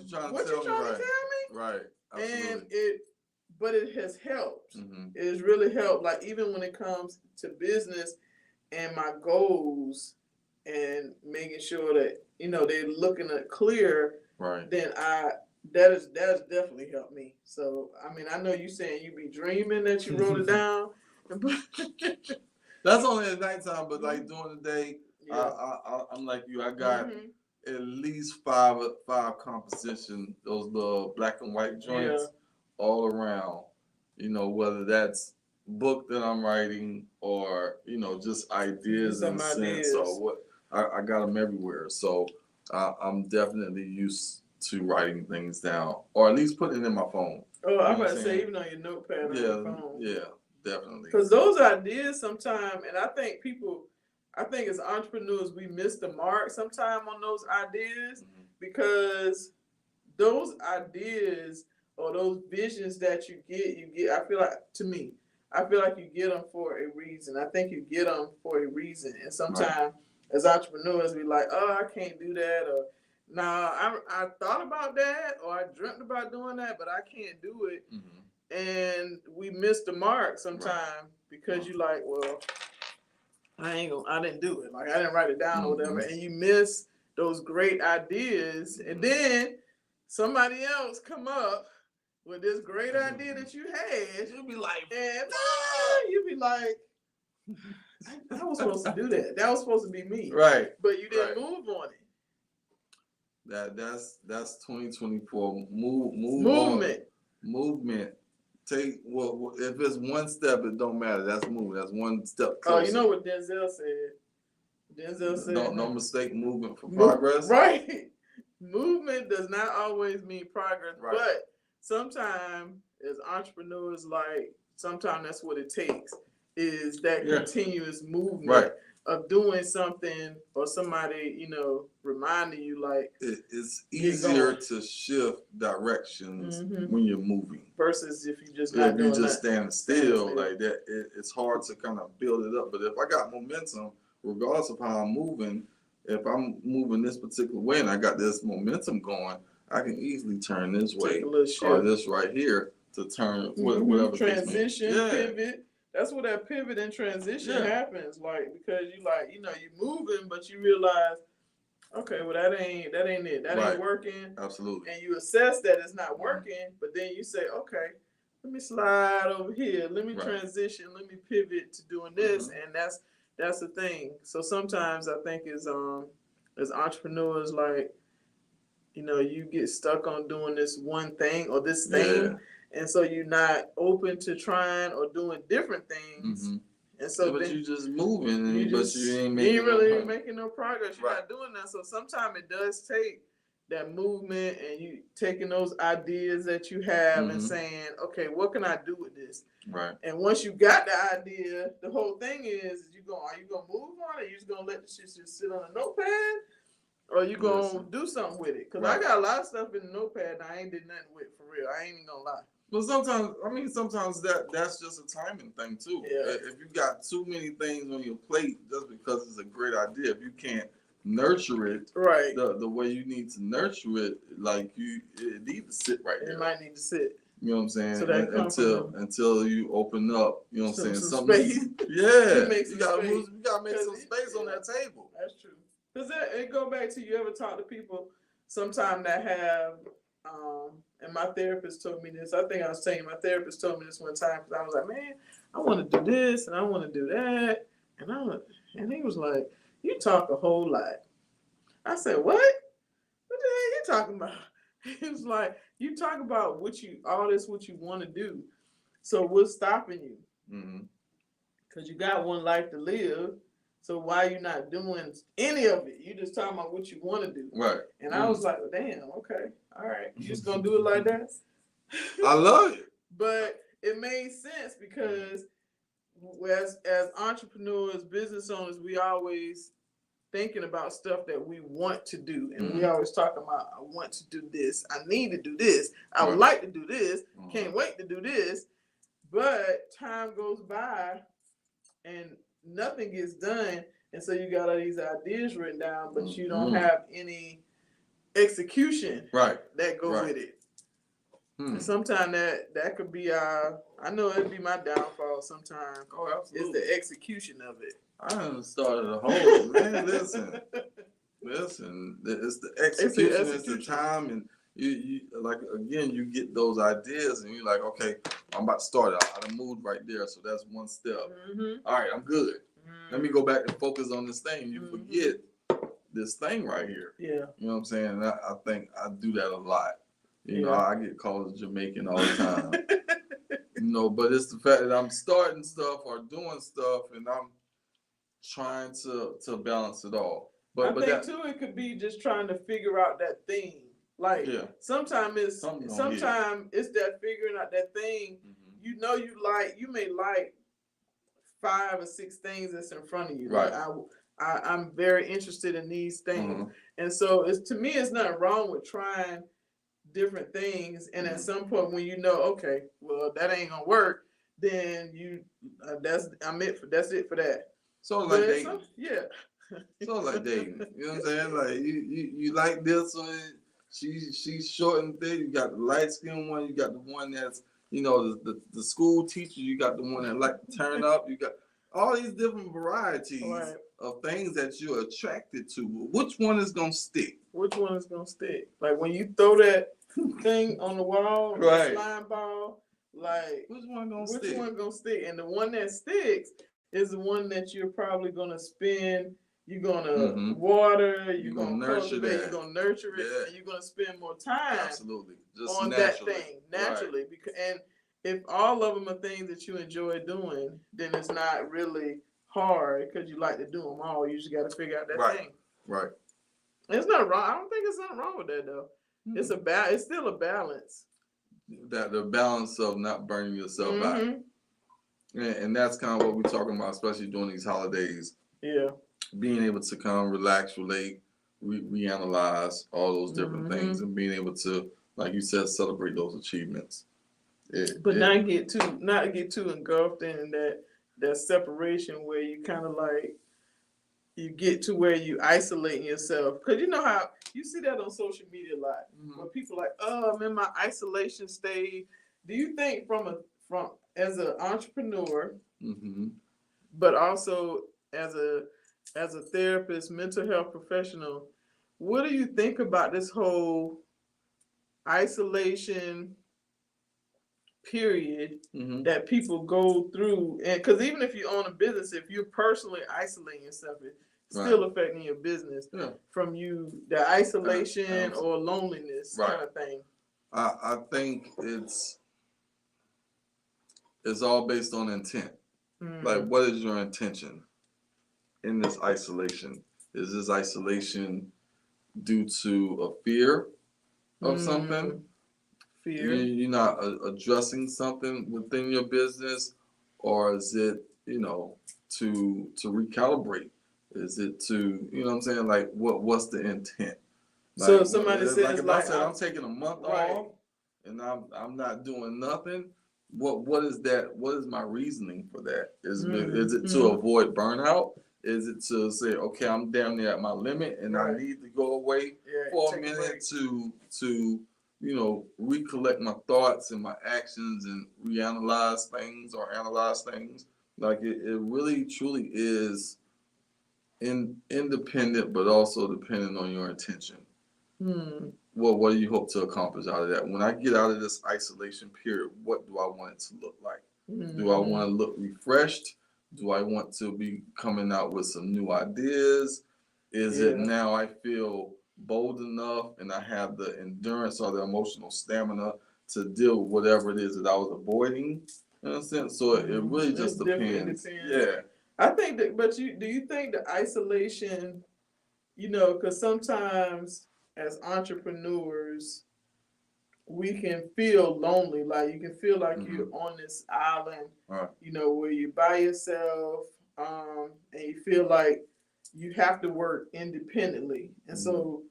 trying to tell me? Right. Absolutely. And but it has helped. It has really helped. Like even when it comes to business and my goals and making sure that they're looking at clear. Right. Then that's definitely helped me. So I mean, I know you saying you be dreaming that you wrote it down. That's only at nighttime, but like during the day, I'm like you. I got at least five composition, those little black and white joints all around. Whether that's book that I'm writing or just ideas and sense or what. I got them everywhere. So I'm definitely used to writing things down, or at least putting it in my phone. Oh, I'm about to say even on your notepad on your phone. Yeah, definitely. Because those ideas sometimes, and I think as entrepreneurs, we miss the mark sometimes on those ideas because those ideas or those visions that you get, I feel like you get them for a reason. I think you get them for a reason. And sometimes as entrepreneurs, we like, oh, I can't do that, or I thought about that, or I dreamt about doing that, but I can't do it. And we miss the mark sometimes because you like, well, I didn't do it. Like I didn't write it down or whatever. And you miss those great ideas. And then somebody else come up with this great idea that you had. You'll be like, I was supposed to do that. That was supposed to be me. Right. But you didn't move on it. That's 2024 movement. Take if it's one step, it don't matter. That's moving. That's one step closer. Oh, you know what Denzel said? Denzel said, no mistake movement for progress. Right. Movement does not always mean progress, but sometimes as entrepreneurs, like sometimes that's what it takes is that continuous movement of doing something or somebody, reminding you like it's easier to shift directions when you're moving versus if you just stand still like that. It's hard to kind of build it up. But if I got momentum, regardless of how I'm moving, if I'm moving this particular way and I got this momentum going, I can easily turn this way or this right here to turn whatever transition, pivot. That's where that pivot and transition happens. Like because you're moving, but you realize, okay, well that ain't it. That ain't working. Absolutely. And you assess that it's not working, but then you say, okay, let me slide over here. Let me transition. Let me pivot to doing this. And that's the thing. So sometimes I think as entrepreneurs, like, you get stuck on doing this one thing or this thing. And so you're not open to trying or doing different things. And so but you just moving, but you ain't making no progress. You're not doing that. So sometimes it does take that movement and you taking those ideas that you have and saying, okay, what can I do with this? Right. And once you got the idea, the whole thing is are you gonna move on it? Are you just gonna let the shit just sit on a notepad? Or are you gonna do something with it? Because I got a lot of stuff in the notepad that I ain't did nothing with, for real. I ain't even gonna lie. Well, sometimes that's just a timing thing too. Yeah. If you got too many things on your plate, just because it's a great idea, if you can't nurture it the way you need to nurture it, like it needs to sit right there. It might need to sit. You know what I'm saying? So until you open up, you know what I'm saying? Some space. Yeah. You gotta make some space on that table. That's true. Because it go back to, you ever talk to people sometime that have, and my therapist told me this. I think I was saying my therapist told me this one time because I was like, man, I want to do this and I want to do that. And he was like, you talk a whole lot. I said, what? What the hell you talking about? He was like, you talk about what you want to do. So what's stopping you? Because you got one life to live. So why are you not doing any of it? You just talking about what you want to do. Right. And I was like, well, damn, okay. All right. You just going to do it like that? I love it. But it made sense because as entrepreneurs, business owners, we always thinking about stuff that we want to do. And we always talk about, I want to do this. I need to do this. I would like to do this. Can't wait to do this. But time goes by and nothing gets done, and so you got all these ideas written down, but you don't have any execution that go with it. And sometimes that could be I know it'd be my downfall sometimes. Oh, absolutely. It's the execution of it. I done started a whole man. Listen, it's the execution, it's the time, and you like, again, you get those ideas and you're like, okay, I'm about to start it. I done moved right there, so that's one step. All right, I'm good. Let me go back and focus on this thing. You forget this thing right here. Yeah. You know what I'm saying? And I think I do that a lot. You know, I get called a Jamaican all the time. But it's the fact that I'm starting stuff or doing stuff and I'm trying to balance it all. But I think too, it could be just trying to figure out that thing. Like sometimes it's that figuring out that thing. You may like 5 or 6 things that's in front of you. Right. Like I'm very interested in these things, and so to me, it's nothing wrong with trying different things. And at some point, when okay, well, that ain't gonna work, then that's it for that. So like dating. So like dating. You know what I'm saying? Like you like this one. She's short and thick. You got the light skinned one. You got the one that's the school teacher. You got the one that like to turn up. You got all these different varieties of things that you're attracted to. Which one is gonna stick? Which one is gonna stick? Like when you throw that thing on the wall, the slime ball. Like which one gonna stick? And the one that sticks is the one that you're probably gonna spend. You're gonna water. You're gonna nurture that. You're gonna nurture it, and you're gonna spend more time. Absolutely, just on that thing naturally. Because if all of them are things that you enjoy doing, then it's not really hard because you like to do them all. You just got to figure out that thing. Right. It's not wrong. I don't think it's nothing wrong with that though. It's it's still a balance. That the balance of not burning yourself out. And that's kind of what we're talking about, especially during these holidays. Yeah. Being able to kind of relax, relate, reanalyze all those different things, and being able to, like you said, celebrate those achievements. Not get too engulfed in that separation where you kind of like you get to where you isolating yourself, because you know how you see that on social media a lot, where people are like, oh, I'm in my isolation stage. Do you think from as an entrepreneur, but also as a therapist, mental health professional, what do you think about this whole isolation period that people go through, and because even if you own a business, if you're personally isolating yourself, it's still affecting your business from the isolation or loneliness kind of thing. I think it's all based on intent. Like, what is your intention in this isolation? Is this isolation due to a fear of something? Fear. You're not addressing something within your business, or is it, to recalibrate? Is it to, what I'm saying? Like, what's the intent? Like, so if somebody says, like, if I said I'm taking a month off and I'm not doing nothing, what is that? What is my reasoning for that? Is it to avoid burnout? Is it to say, okay, I'm down there at my limit and I need to go away for a minute to recollect my thoughts and my actions and reanalyze things or analyze things? Like, it really truly is independent, but also dependent on your intention. Well, what do you hope to accomplish out of that? When I get out of this isolation period, what do I want it to look like? Do I want to look refreshed? Do I want to be coming out with some new ideas? Is it now I feel bold enough and I have the endurance or the emotional stamina to deal with whatever it is that I was avoiding? You understand? So it really just depends. Yeah. I think that, but do you think the isolation, because sometimes as entrepreneurs, we can feel lonely. Like, you can feel like you're on this island, where you're by yourself, and you feel like you have to work independently. And so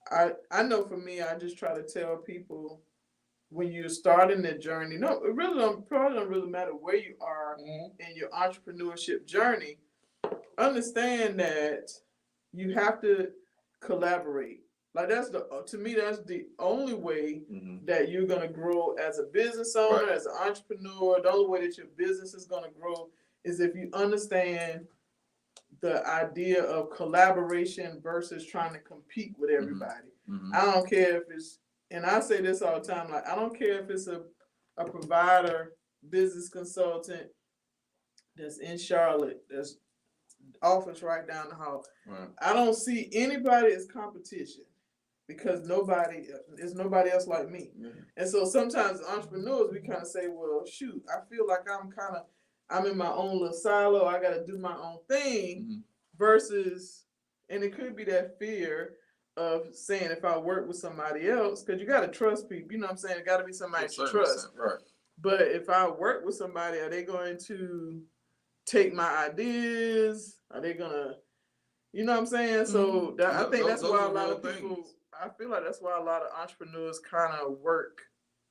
I know for me, I just try to tell people, when you're starting the journey, it really probably don't really matter where you are in your entrepreneurship journey. Understand that you have to collaborate. Like, to me, that's the only way that you're gonna grow as a business owner, as an entrepreneur. The only way that your business is gonna grow is if you understand the idea of collaboration versus trying to compete with everybody. I don't care if it's, and I say this all the time, like, I don't care if it's a provider, business consultant that's in Charlotte, that's office right down the hall. I don't see anybody as competition, because there's nobody else like me. And so sometimes entrepreneurs, we kind of say, well, shoot, I feel like I'm in my own little silo. I got to do my own thing versus, and it could be that fear of saying, if I work with somebody else, because you got to trust people, you know what I'm saying? It got to be somebody to trust. But if I work with somebody, are they going to take my ideas? Are they going to, you know what I'm saying? So I think that's why a lot of people, I feel like that's why a lot of entrepreneurs kind of work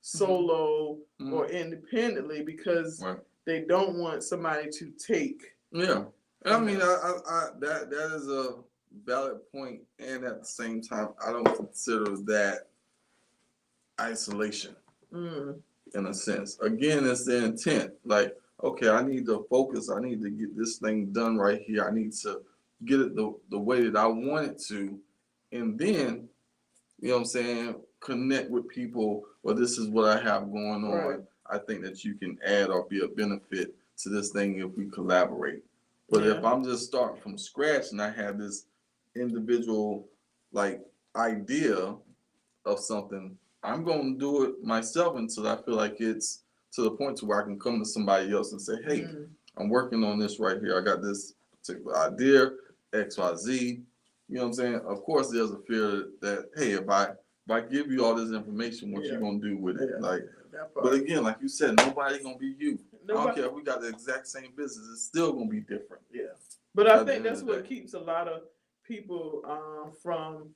solo or independently, because they don't want somebody to take. Yeah. I mean, that is a valid point, and at the same time, I don't consider that isolation in a sense. Again, it's the intent. Like, okay, I need to focus. I need to get this thing done right here. I need to get it the way that I want it to, and then, you know what I'm saying, connect with people. Well, this is what I have going on. I think that you can add or be a benefit to this thing if we collaborate. But if I'm just starting from scratch and I have this individual idea of something, I'm going to do it myself until I feel like it's to the point to where I can come to somebody else and say, hey, I'm working on this right here. I got this particular idea, XYZ. You know what I'm saying? Of course, there's a fear that, hey, if I give you all this information, what you gonna do with it? But again, like you said, nobody gonna be you. I don't care if we got the exact same business; it's still gonna be different. Yeah, but I think that's what keeps a lot of people from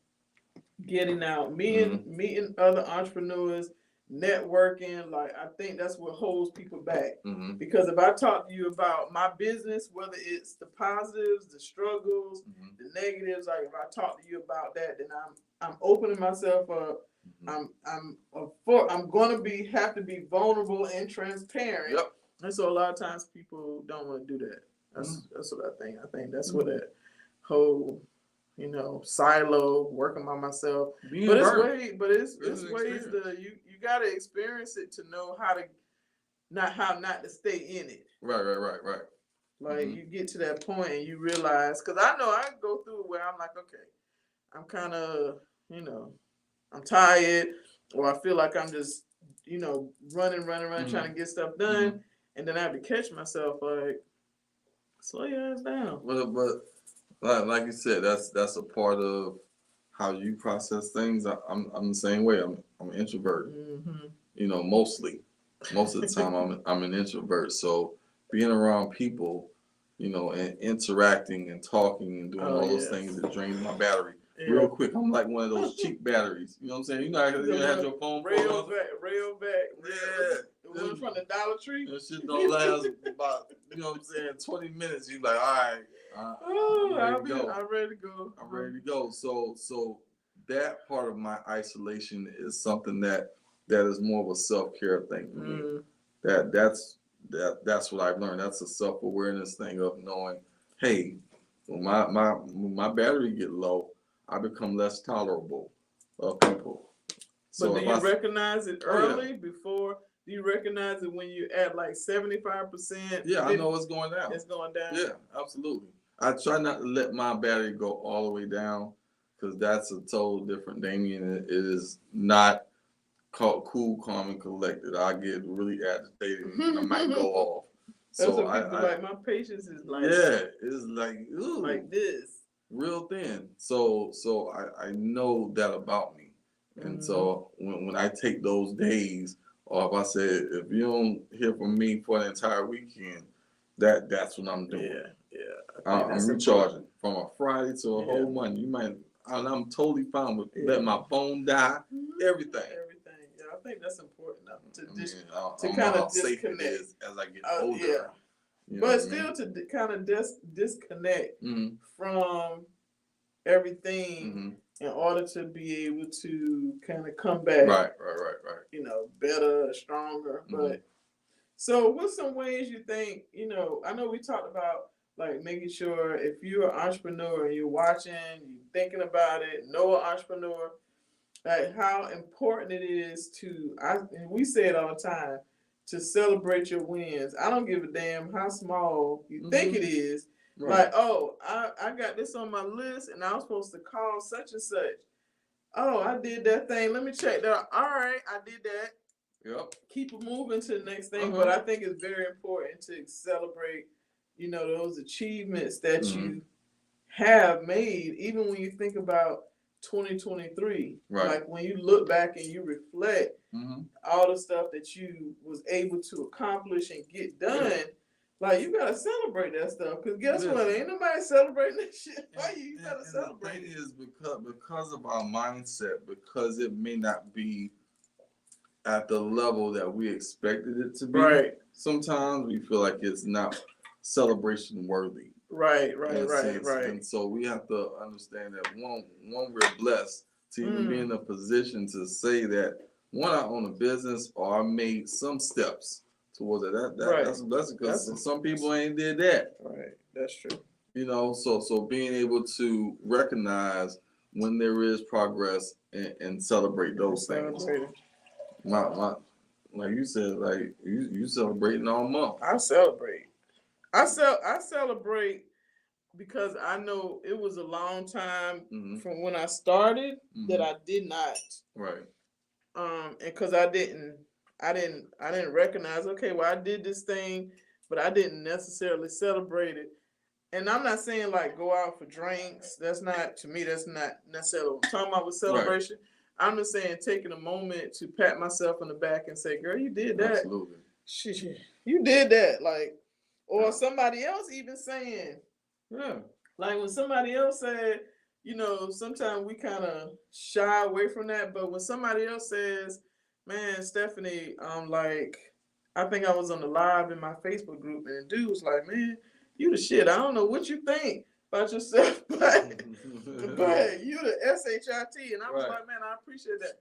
getting out, meeting other entrepreneurs, networking. Like, I think that's what holds people back. Because if I talk to you about my business, whether it's the positives, the struggles, the negatives, like, if I talk to you about that, then I'm opening myself up. I'm going to have to be vulnerable and transparent. And so a lot of times people don't want to do that. That's what I think. I think that's what that whole, silo, working by myself. But it's ways you got to experience it to know how to how not to stay in it. Right. Like you get to that point and you realize, because I know I go through where I'm like, okay, I'm kind of, I'm tired, or I feel like I'm just, running, trying to get stuff done, and then I have to catch myself like, slow your ass down. But like you said, that's a part of how you process things. I'm the same way. I'm an introvert. Most of the time I'm an introvert. So being around people, and interacting and talking and doing all those things that drain my battery real quick. I'm like one of those cheap batteries. You know what I'm saying? You have your phone rail back. Yeah. The one from the Dollar Tree. That shit don't last about 20 minutes. You like, all right. I'm ready to go. I'm ready to go. So that part of my isolation is something that is more of a self-care thing for me. That's what I've learned. That's a self-awareness thing of knowing, hey, when my battery get low, I become less tolerable of people. So but do you recognize it early before? Do you recognize it when you're at like 75%? Yeah, I know it's going down. It's going down. Yeah, absolutely. I try not to let my battery go all the way down because that's a total different Damien. It is not called cool, calm, and collected. I get really agitated and I might go off. That's so what people like. My patience is like, it's like, ooh, like this, real thin. So I know that about me, and so when I take those days, or if I said if you don't hear from me for the entire weekend, that's what I'm doing. Yeah. I'm recharging from a Friday to a whole Monday. I'm totally fine with letting my phone die. Everything. Yeah, I think that's important to kind of disconnect as I get older. But still to kind of disconnect from everything in order to be able to kind of come back. Right. Better, stronger. But so what's some ways you think, I know we talked about like making sure if you're an entrepreneur and you're watching, you're thinking about it, know an entrepreneur, like how important it is and we say it all the time, to celebrate your wins. I don't give a damn how small you think it is. Right. Like, oh, I got this on my list and I was supposed to call such and such. Oh, I did that thing. Let me check that. All right, I did that. Yep. Keep it moving to the next thing. But I think it's very important to celebrate, those achievements that you have made, even when you think about 2023. Right. Like when you look back and you reflect all the stuff that you was able to accomplish and get done. Like you gotta celebrate that stuff, because guess what? Ain't nobody celebrating that shit. Why you gotta celebrate? The thing is because of our mindset, because it may not be at the level that we expected it to be. Right. Sometimes we feel like it's not celebration worthy. Right. And so we have to understand that one we're blessed to even be in a position to say that one, I own a business or I made some steps towards it. That's a blessing, because some people ain't did that. Right. That's true. So being able to recognize when there is progress and celebrate those things. My like you said, like you celebrating all month. I celebrate. I celebrate because I know it was a long time from when I started that I did not. Right. And because I didn't recognize, okay, well, I did this thing, but I didn't necessarily celebrate it. And I'm not saying like go out for drinks. That's not necessarily what I'm talking about with celebration. Right. I'm just saying taking a moment to pat myself on the back and say, girl, you did that. Absolutely. Shit, you did that. Like, or somebody else even saying, like when somebody else said, sometimes we kind of shy away from that. But when somebody else says, man, Stephanie, like, I think I was on the live in my Facebook group and the dude was like, man, you the shit. I don't know what you think about yourself, but you the SHIT. And I was like, man, I appreciate that.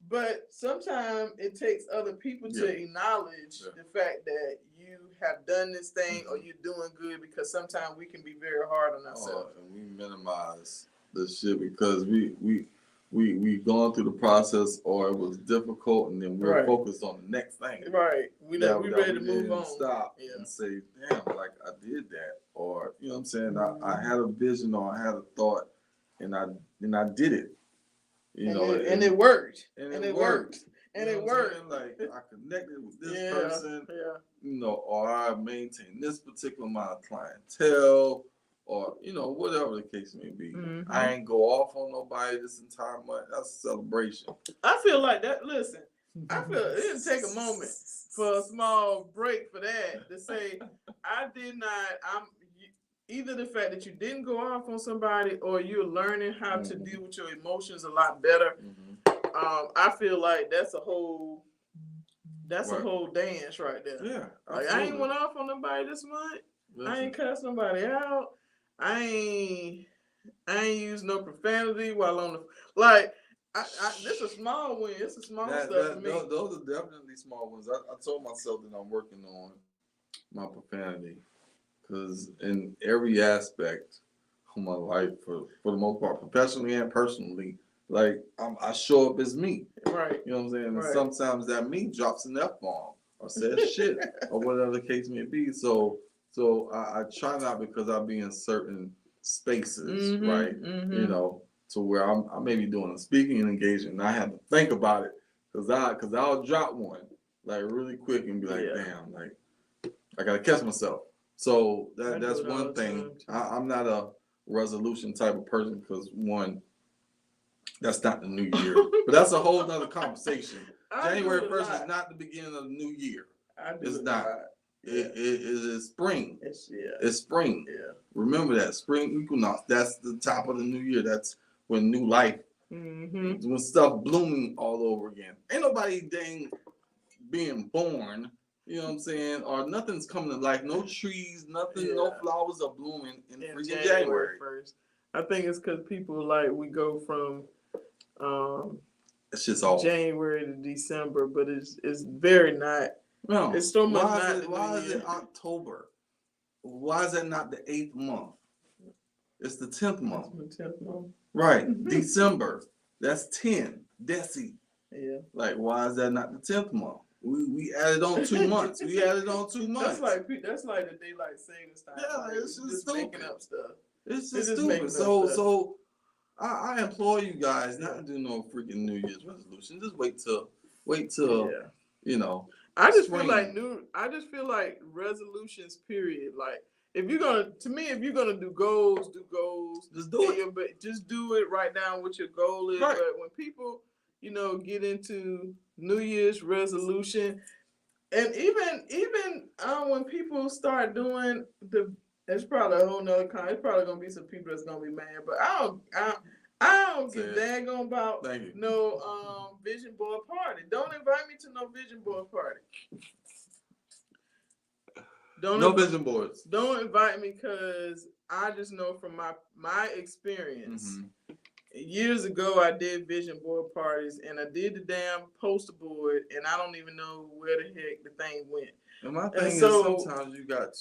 But sometimes it takes other people to acknowledge the fact that you have done this thing or you're doing good, because sometimes we can be very hard on ourselves. And we minimize the shit because we we gone through the process, or it was difficult, and then we're focused on the next thing. Right. We ready to move on. Stop and say, damn, like I did that, or you know what I'm saying. I had a vision, or I had a thought, and I did it. You know, and it worked. And it worked. And it worked. Like I connected with this person. Yeah. You know, or I maintained this particular amount of clientele, or you know, whatever the case may be. Mm-hmm. I ain't go off on nobody this entire month. That's a celebration. I feel like that. Listen, I feel it didn't take a moment for a small break for that to say I did not. Either the fact that you didn't go off on somebody, or you're learning how to deal with your emotions a lot better. I feel like that's a whole dance right there. Yeah, like I ain't went off on nobody this month. Listen. I ain't cussed nobody out. I ain't used no profanity while on the like. This a small win. It's a small stuff for me. Those are definitely small ones. I told myself that I'm working on my profanity, because in every aspect of my life, for the most part, professionally and personally, like I show up as me. Right. You know what I'm saying? And sometimes that me drops an F-bomb or says shit or whatever the case may be. So I try not, because I'll be in certain spaces, right? You know, to where I may be doing a speaking engagement and I have to think about it, because I'll drop one like really quick and be like, damn, like I gotta catch myself. So that's one thing. I'm not a resolution type of person, because one, that's not the new year. But that's a whole nother conversation. January 1st is not the beginning of the new year. It's not. It is spring. It's spring. Yeah. Remember that. Spring equinox. That's the top of the new year. That's when new life, when stuff blooming all over again. Ain't nobody dang being born, you know what I'm saying, or nothing's coming to life. No trees, nothing, no flowers are blooming in freaking January 1st. I think it's because people we go from it's just all January to December, but it's very not. No, it's so much not. Why is it October? Why is that not the 8th month? It's the 10th month. It's the 10th month. Right. December. That's 10. Deci. Yeah. Like, why is that not the 10th month? We added on 2 months. We added on 2 months. That's like the daylight savings time. Yeah, it's just stupid. Making up stuff. It's just stupid. So I implore you guys not to do no freaking New Year's resolution. Just wait till you know. I just feel like resolutions, period. Like if you're gonna do goals, Just do it. But just do it. Write down what your goal is. Right. But when people, get into New Year's resolution, and even when people start doing it's probably a whole nother kind. It's probably gonna be some people that's gonna be mad, but I don't give a daggone about no vision board party. Don't invite me to no vision board party. Vision boards. Don't invite me, because I just know from my experience. Years ago, I did vision board parties, and I did the damn poster board, and I don't even know where the heck the thing went. And my thing is, sometimes you got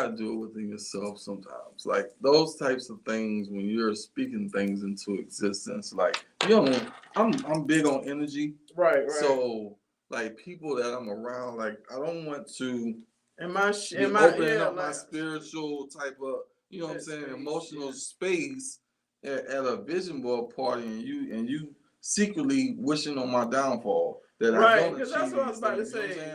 to do it within yourself sometimes. Like those types of things, when you're speaking things into existence, like, I'm big on energy. Right. So like people that I'm around, like I don't want to opening up my spiritual type of, you know what I'm saying, emotional space at a vision board party, and you secretly wishing on my downfall that I don't achieve. Because that's what I was about to say.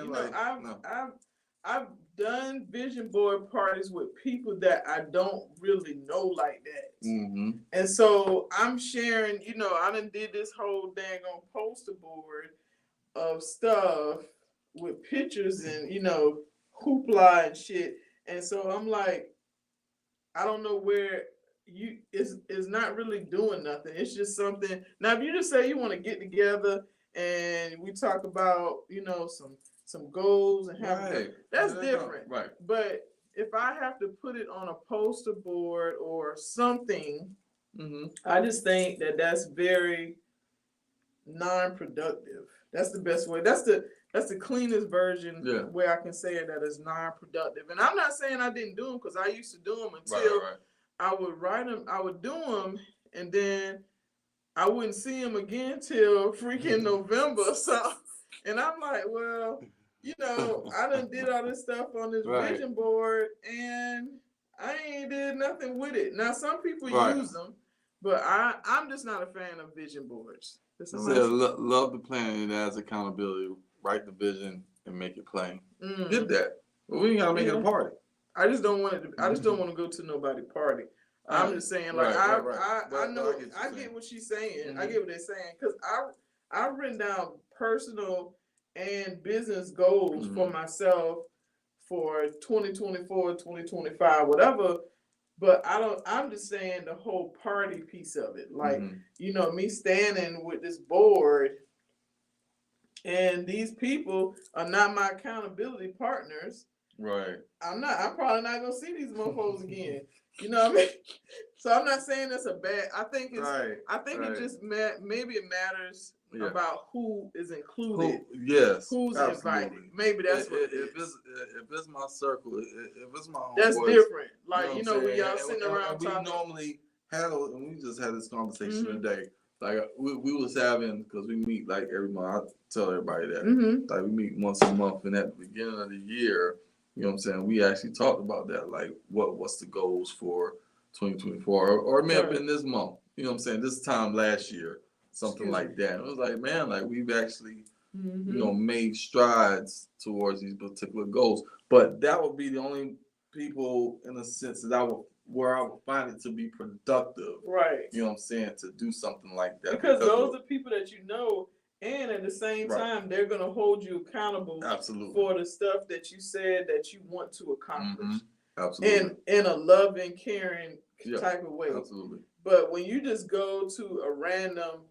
I've done vision board parties with people that I don't really know like that. And so I'm sharing, I done did this whole dang on poster board of stuff with pictures and, hoopla and shit. And so I'm like, I don't know where it's not really doing nothing. It's just something. Now, if you just say you want to get together and we talk about, some goals and that's different. Right. But if I have to put it on a poster board or something, I just think that that's very non-productive. That's the best way. That's the cleanest version where I can say it, that is non-productive. And I'm not saying I didn't do them, because I used to do them until I would write them. I would do them, and then I wouldn't see him again till freaking November. So, and I'm like, well, you know, I done did all this stuff on this vision board, and I ain't did nothing with it. Now, some people use them, but I'm just not a fan of vision boards. Love the plan as accountability. Write the vision and make it plain. Get that. Well, we ain't gotta make it a party. I just don't want it. I just don't want to go to nobody's party. I'm just saying, like, I know, I get what she's saying. I get what they're saying, because I've written down personal and business goals for myself for 2024, 2025, whatever. But I'm just saying the whole party piece of it. Like, you know, me standing with this board, and these people are not my accountability partners. Right. I'm probably not gonna see these mofos again. You know what I mean? So I'm not saying that's a bad. I think it's. I think it just maybe it matters about who is included. Who's invited? Maybe that's what it is. If it's my circle, if it's my homeboys, that's different. Like, you know, when y'all sitting around talking. We normally handle, and we just had this conversation today. Like we was having, because we meet like every month. I tell everybody that. Like we meet once a month, and at the beginning of the year, you know what I'm saying, we actually talked about that. Like what's the goals for 2024, or it may have been this month. You know what I'm saying, this time last year, something like that. And it was like, man, like we've actually, you know, made strides towards these particular goals. But that would be the only people, in a sense, that I would find it to be productive. Right. You know what I'm saying? To do something like that. Because those are people that you know, and at the same time, they're going to hold you accountable for the stuff that you said that you want to accomplish. Absolutely. In a loving, caring type of way. Absolutely. But when you just go to a random,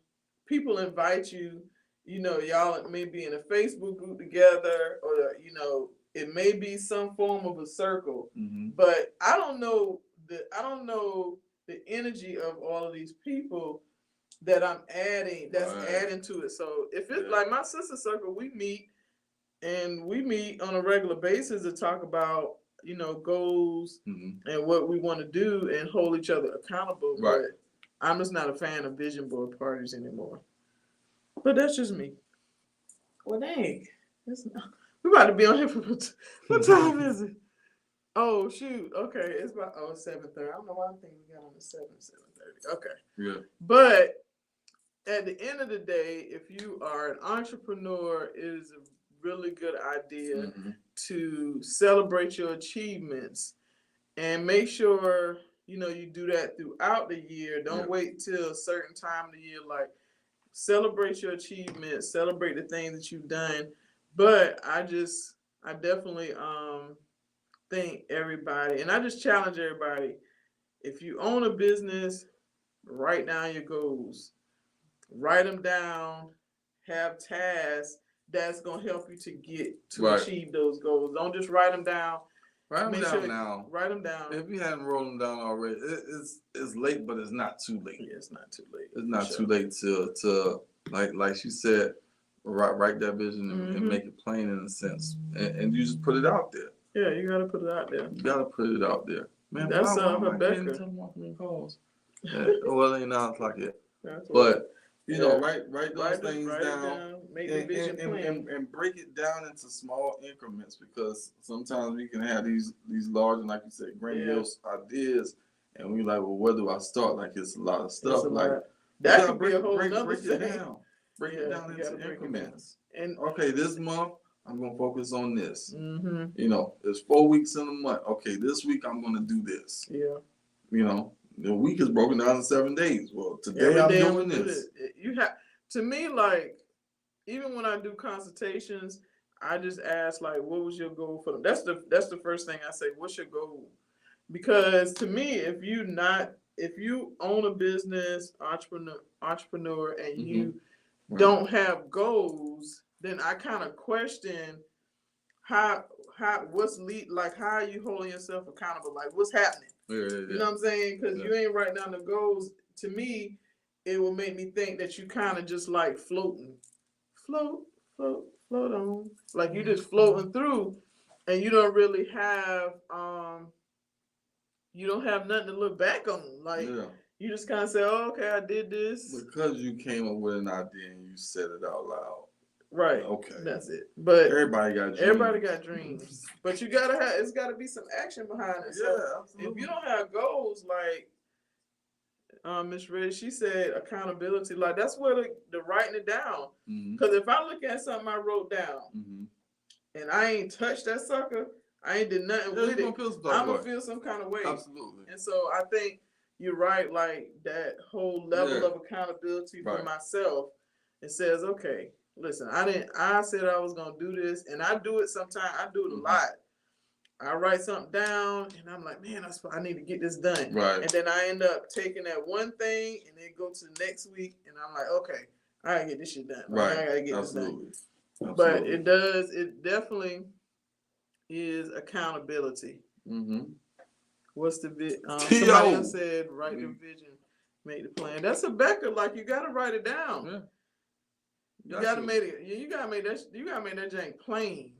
people invite you, you know, y'all may be in a Facebook group together, or, you know, it may be some form of a circle. But I don't know the energy of all of these people that I'm adding, adding to it. So if it's like my sister circle, we meet on a regular basis to talk about, you know, goals and what we want to do and hold each other accountable. But I'm just not a fan of vision board parties anymore. But that's just me. Well, dang. We about to be on here for what time is it? Oh, shoot. Okay. It's about 7:30. I don't know why I think we got on at 7:30. Okay. Yeah. But at the end of the day, if you are an entrepreneur, it is a really good idea to celebrate your achievements and make sure, you know, you do that throughout the year. Don't wait till a certain time of the year. Like, celebrate your achievements, celebrate the things that you've done. But I definitely think everybody, and I just challenge everybody, if you own a business, write down your goals. Write them down, have tasks that's going to help you to get to achieve those goals. Don't just write them down. Write them down now. Write them down. If you hadn't rolled them down already, it's late, but it's not too late. Yeah, it's not too late. It's not too late to like she said, write that vision and make it plain in a sense, and you just put it out there. Yeah, you got to put it out there. You got to put it out there, man. That's Rebecca. Well, ain't 9 o'clock yet, but. You know, write those things down, make the vision plan, and break it down into small increments, because sometimes we can have these large and, like you said, grandiose ideas, and we like, well, where do I start? Like, it's a lot of stuff. That could be a whole other break it down. Break it down into increments. And okay, this month I'm gonna focus on this. You know, there's 4 weeks in a month. Okay, this week I'm gonna do this. Yeah. You know. The week is broken down in 7 days. Well, today I'm doing this. You have, to me, like, even when I do consultations, I just ask, like, what was your goal for them? That's the first thing I say. What's your goal? Because to me, if you own a business, entrepreneur, and you don't have goals, then I kind of question how are you holding yourself accountable? Like, what's happening? You know what I'm saying? Because you ain't writing down the goals. To me, it will make me think that you kind of just like floating. Float on. Like, you just floating through, and you don't really have nothing to look back on. Like, You just kind of say, oh, okay, I did this. Because you came up with an idea and you said it out loud. Right. Okay. That's it. But everybody got dreams. But you gotta have, it's gotta be some action behind it. So absolutely. If you don't have goals, like Miss Reddy, she said accountability, like that's where the writing it down. Because if I look at something I wrote down and I ain't touched that sucker, I ain't did nothing with it, I'm gonna feel some kind of way. Absolutely. And so I think you're right, like that whole level of accountability for myself. It says, okay, listen, I said I was gonna do this, and I do it sometimes. I do it a lot. I write something down, and I'm like, man, I need to get this done. Right. And then I end up taking that one thing, and then go to the next week, and I'm like, okay, I gotta get this shit done. Right. I gotta get this done. But it definitely is accountability. What's the somebody else said, write the vision, make the plan. That's a Becker. Like you gotta write it down. Yeah. You gotta make it. You gotta make that. You gotta make that jank plain.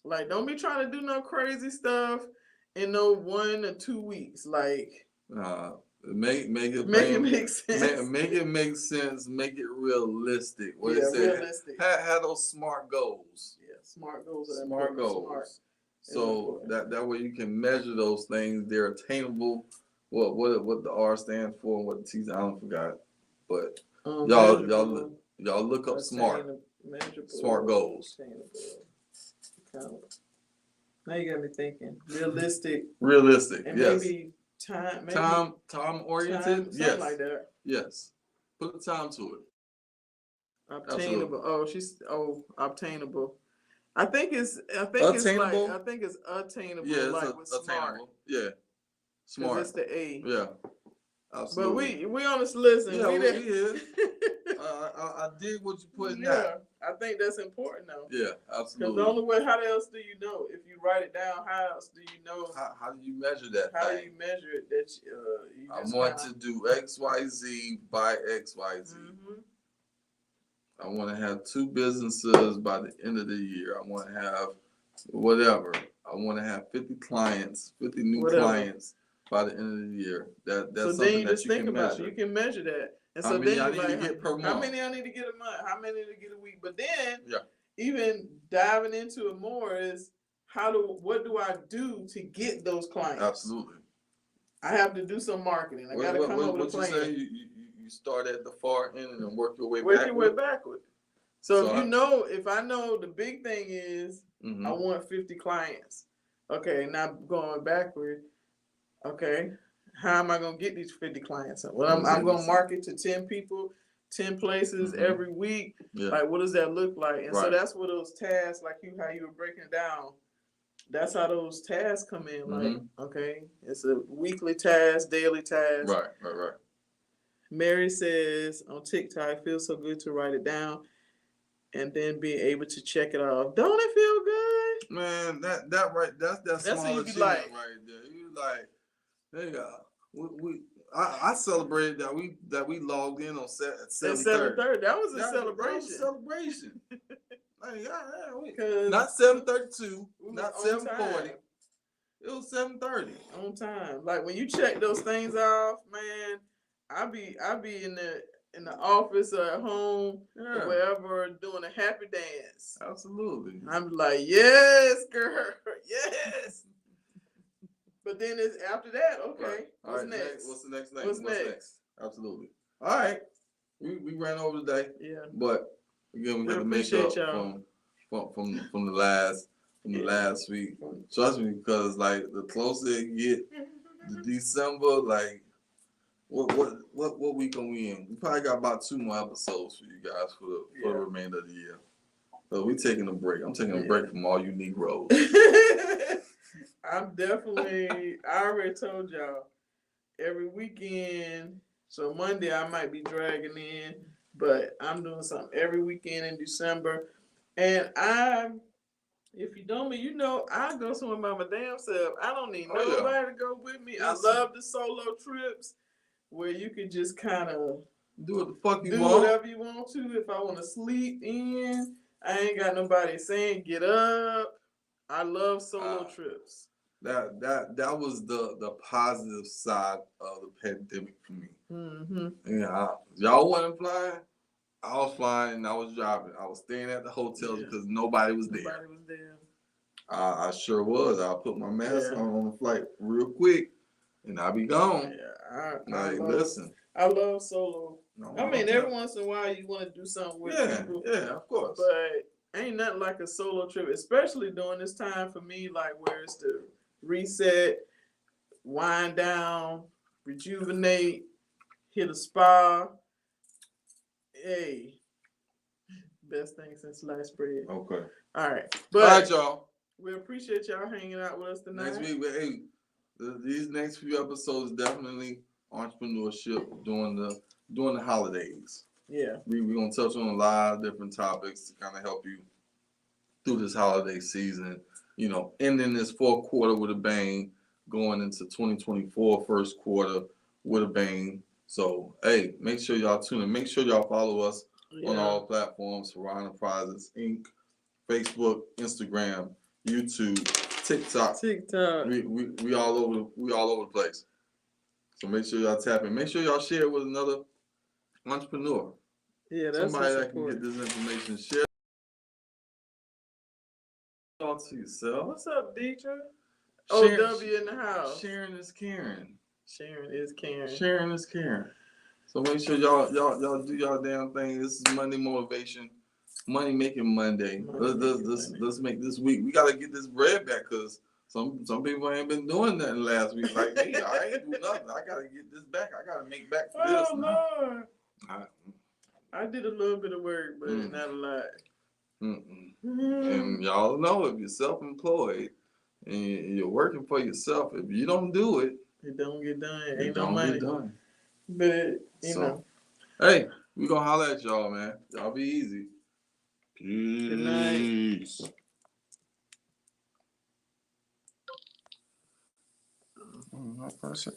Like, don't be trying to do no crazy stuff in no 1 or 2 weeks. Like, make it make sense. Make it make sense. Make it realistic. What it said. Realistic. Have those SMART goals. Yeah, SMART goals. SMART goals. So that way you can measure those things. They're attainable. What the R stands for and what the T's, I don't forgot. But y'all look up SMART. SMART goals. Now you got me thinking. Realistic. And yes. maybe time. Time oriented. Something like that. Yes. Put the time to it. Obtainable. Absolutely. Obtainable. I think it's attainable. Yeah, like with attainable. Yeah. Smart. It's the A. Yeah. Absolutely. But we honestly listen. Yeah, we did. I did what you put in there. I think that's important though. Yeah, absolutely. Because the only way, how else do you know? If you write it down, how else do you know? How do you measure that? How do you measure it? That you I want to do X, Y, Z by X, Y, Z. I want to have 2 businesses by the end of the year. I want to have whatever. I want to have 50 clients, 50 new clients by the end of the year. That's so something that you can measure. You can measure that. And so then I need to get per month. How many I need to get a month? How many to get a week? But then, even diving into it more is what do I do to get those clients? Absolutely. I have to do some marketing. I got to come up with a plan. What you say? You start at the far end and then work your way backward. So if I know the big thing is I want 50 clients. Okay, now going backward. Okay. How am I going to get these 50 clients? Well, I'm going to market to 10 people, 10 places every week. Yeah. Like, what does that look like? And so that's where those tasks, like how you were breaking it down, that's how those tasks come in. Like, okay, it's a weekly task, daily task. Right. Mary says on TikTok, it feels so good to write it down and then be able to check it off. Don't it feel good? Man, that's small achievement right there. You like, there you go. I celebrated that we logged in on at 7:30. That was a celebration. That was a celebration. Not 7:32, not 7:40. It was 7:30 on time. Like when you check those things off, man, I be in the office or at home or wherever doing a happy dance. Absolutely. I'm like, yes, girl, yes. But then it's after that, okay. What's next? What's the next thing? What's next? Absolutely. All right. We ran over today. Yeah. But again, we got to make up from the last week. Trust me, because like the closer it get to December, like what week are we in? We probably got about 2 more episodes for you guys for the remainder of the year. So we're taking a break. I'm taking a break from all you Negroes. I'm definitely, I already told y'all, every weekend, so Monday I might be dragging in, but I'm doing something every weekend in December. And if you know me, I go somewhere by my damn self. I don't need nobody to go with me. I love the solo trips where you can just kind of do what the fuck you want. Do whatever you want to. If I want to sleep in, I ain't got nobody saying get up. I love solo trips. That was the positive side of the pandemic for me. Yeah, y'all wasn't flying. I was flying and I was driving. I was staying at the hotels because nobody was there. Nobody was there. I sure was. I put my mask on the flight real quick, and I'll be gone. Yeah, listen. I love solo. I mean, every once in a while you want to do something with people. Yeah, of course. But ain't nothing like a solo trip, especially during this time for me, like where it's to reset, wind down, rejuvenate, hit a spa. Hey, best thing since sliced bread. Okay. All right. But all right, y'all. We appreciate y'all hanging out with us tonight. Next week, these next few episodes definitely entrepreneurship during the holidays. Yeah. We're gonna touch on a lot of different topics to kind of help you through this holiday season. You know, ending this fourth quarter with a bang, going into 2024 first quarter with a bang. So, hey, make sure y'all tune in. Make sure y'all follow us on all platforms, Hurrah Enterprises Inc., Facebook, Instagram, YouTube, TikTok. We all over the place. So make sure y'all tap in. Make sure y'all share it with another entrepreneur. Yeah, that's somebody that can get this information. Share. Talk to yourself. What's up, Deidre? OW in the house. Sharing is caring. Sharing is caring. Sharing is caring. So make sure y'all do y'all damn thing. This is Monday motivation, money making Monday. Let's make this week. We gotta get this bread back because some people ain't been doing nothing last week. Like me, I ain't do nothing. I gotta get this back. I gotta make back for this. Oh Lord. I did a little bit of work, but not a lot. And y'all know if you're self-employed and you're working for yourself, if you don't do it, it don't get done. Ain't no money. Get done. But you know. Hey, we gonna holler at y'all, man. Y'all be easy. Peace. Good night. My person.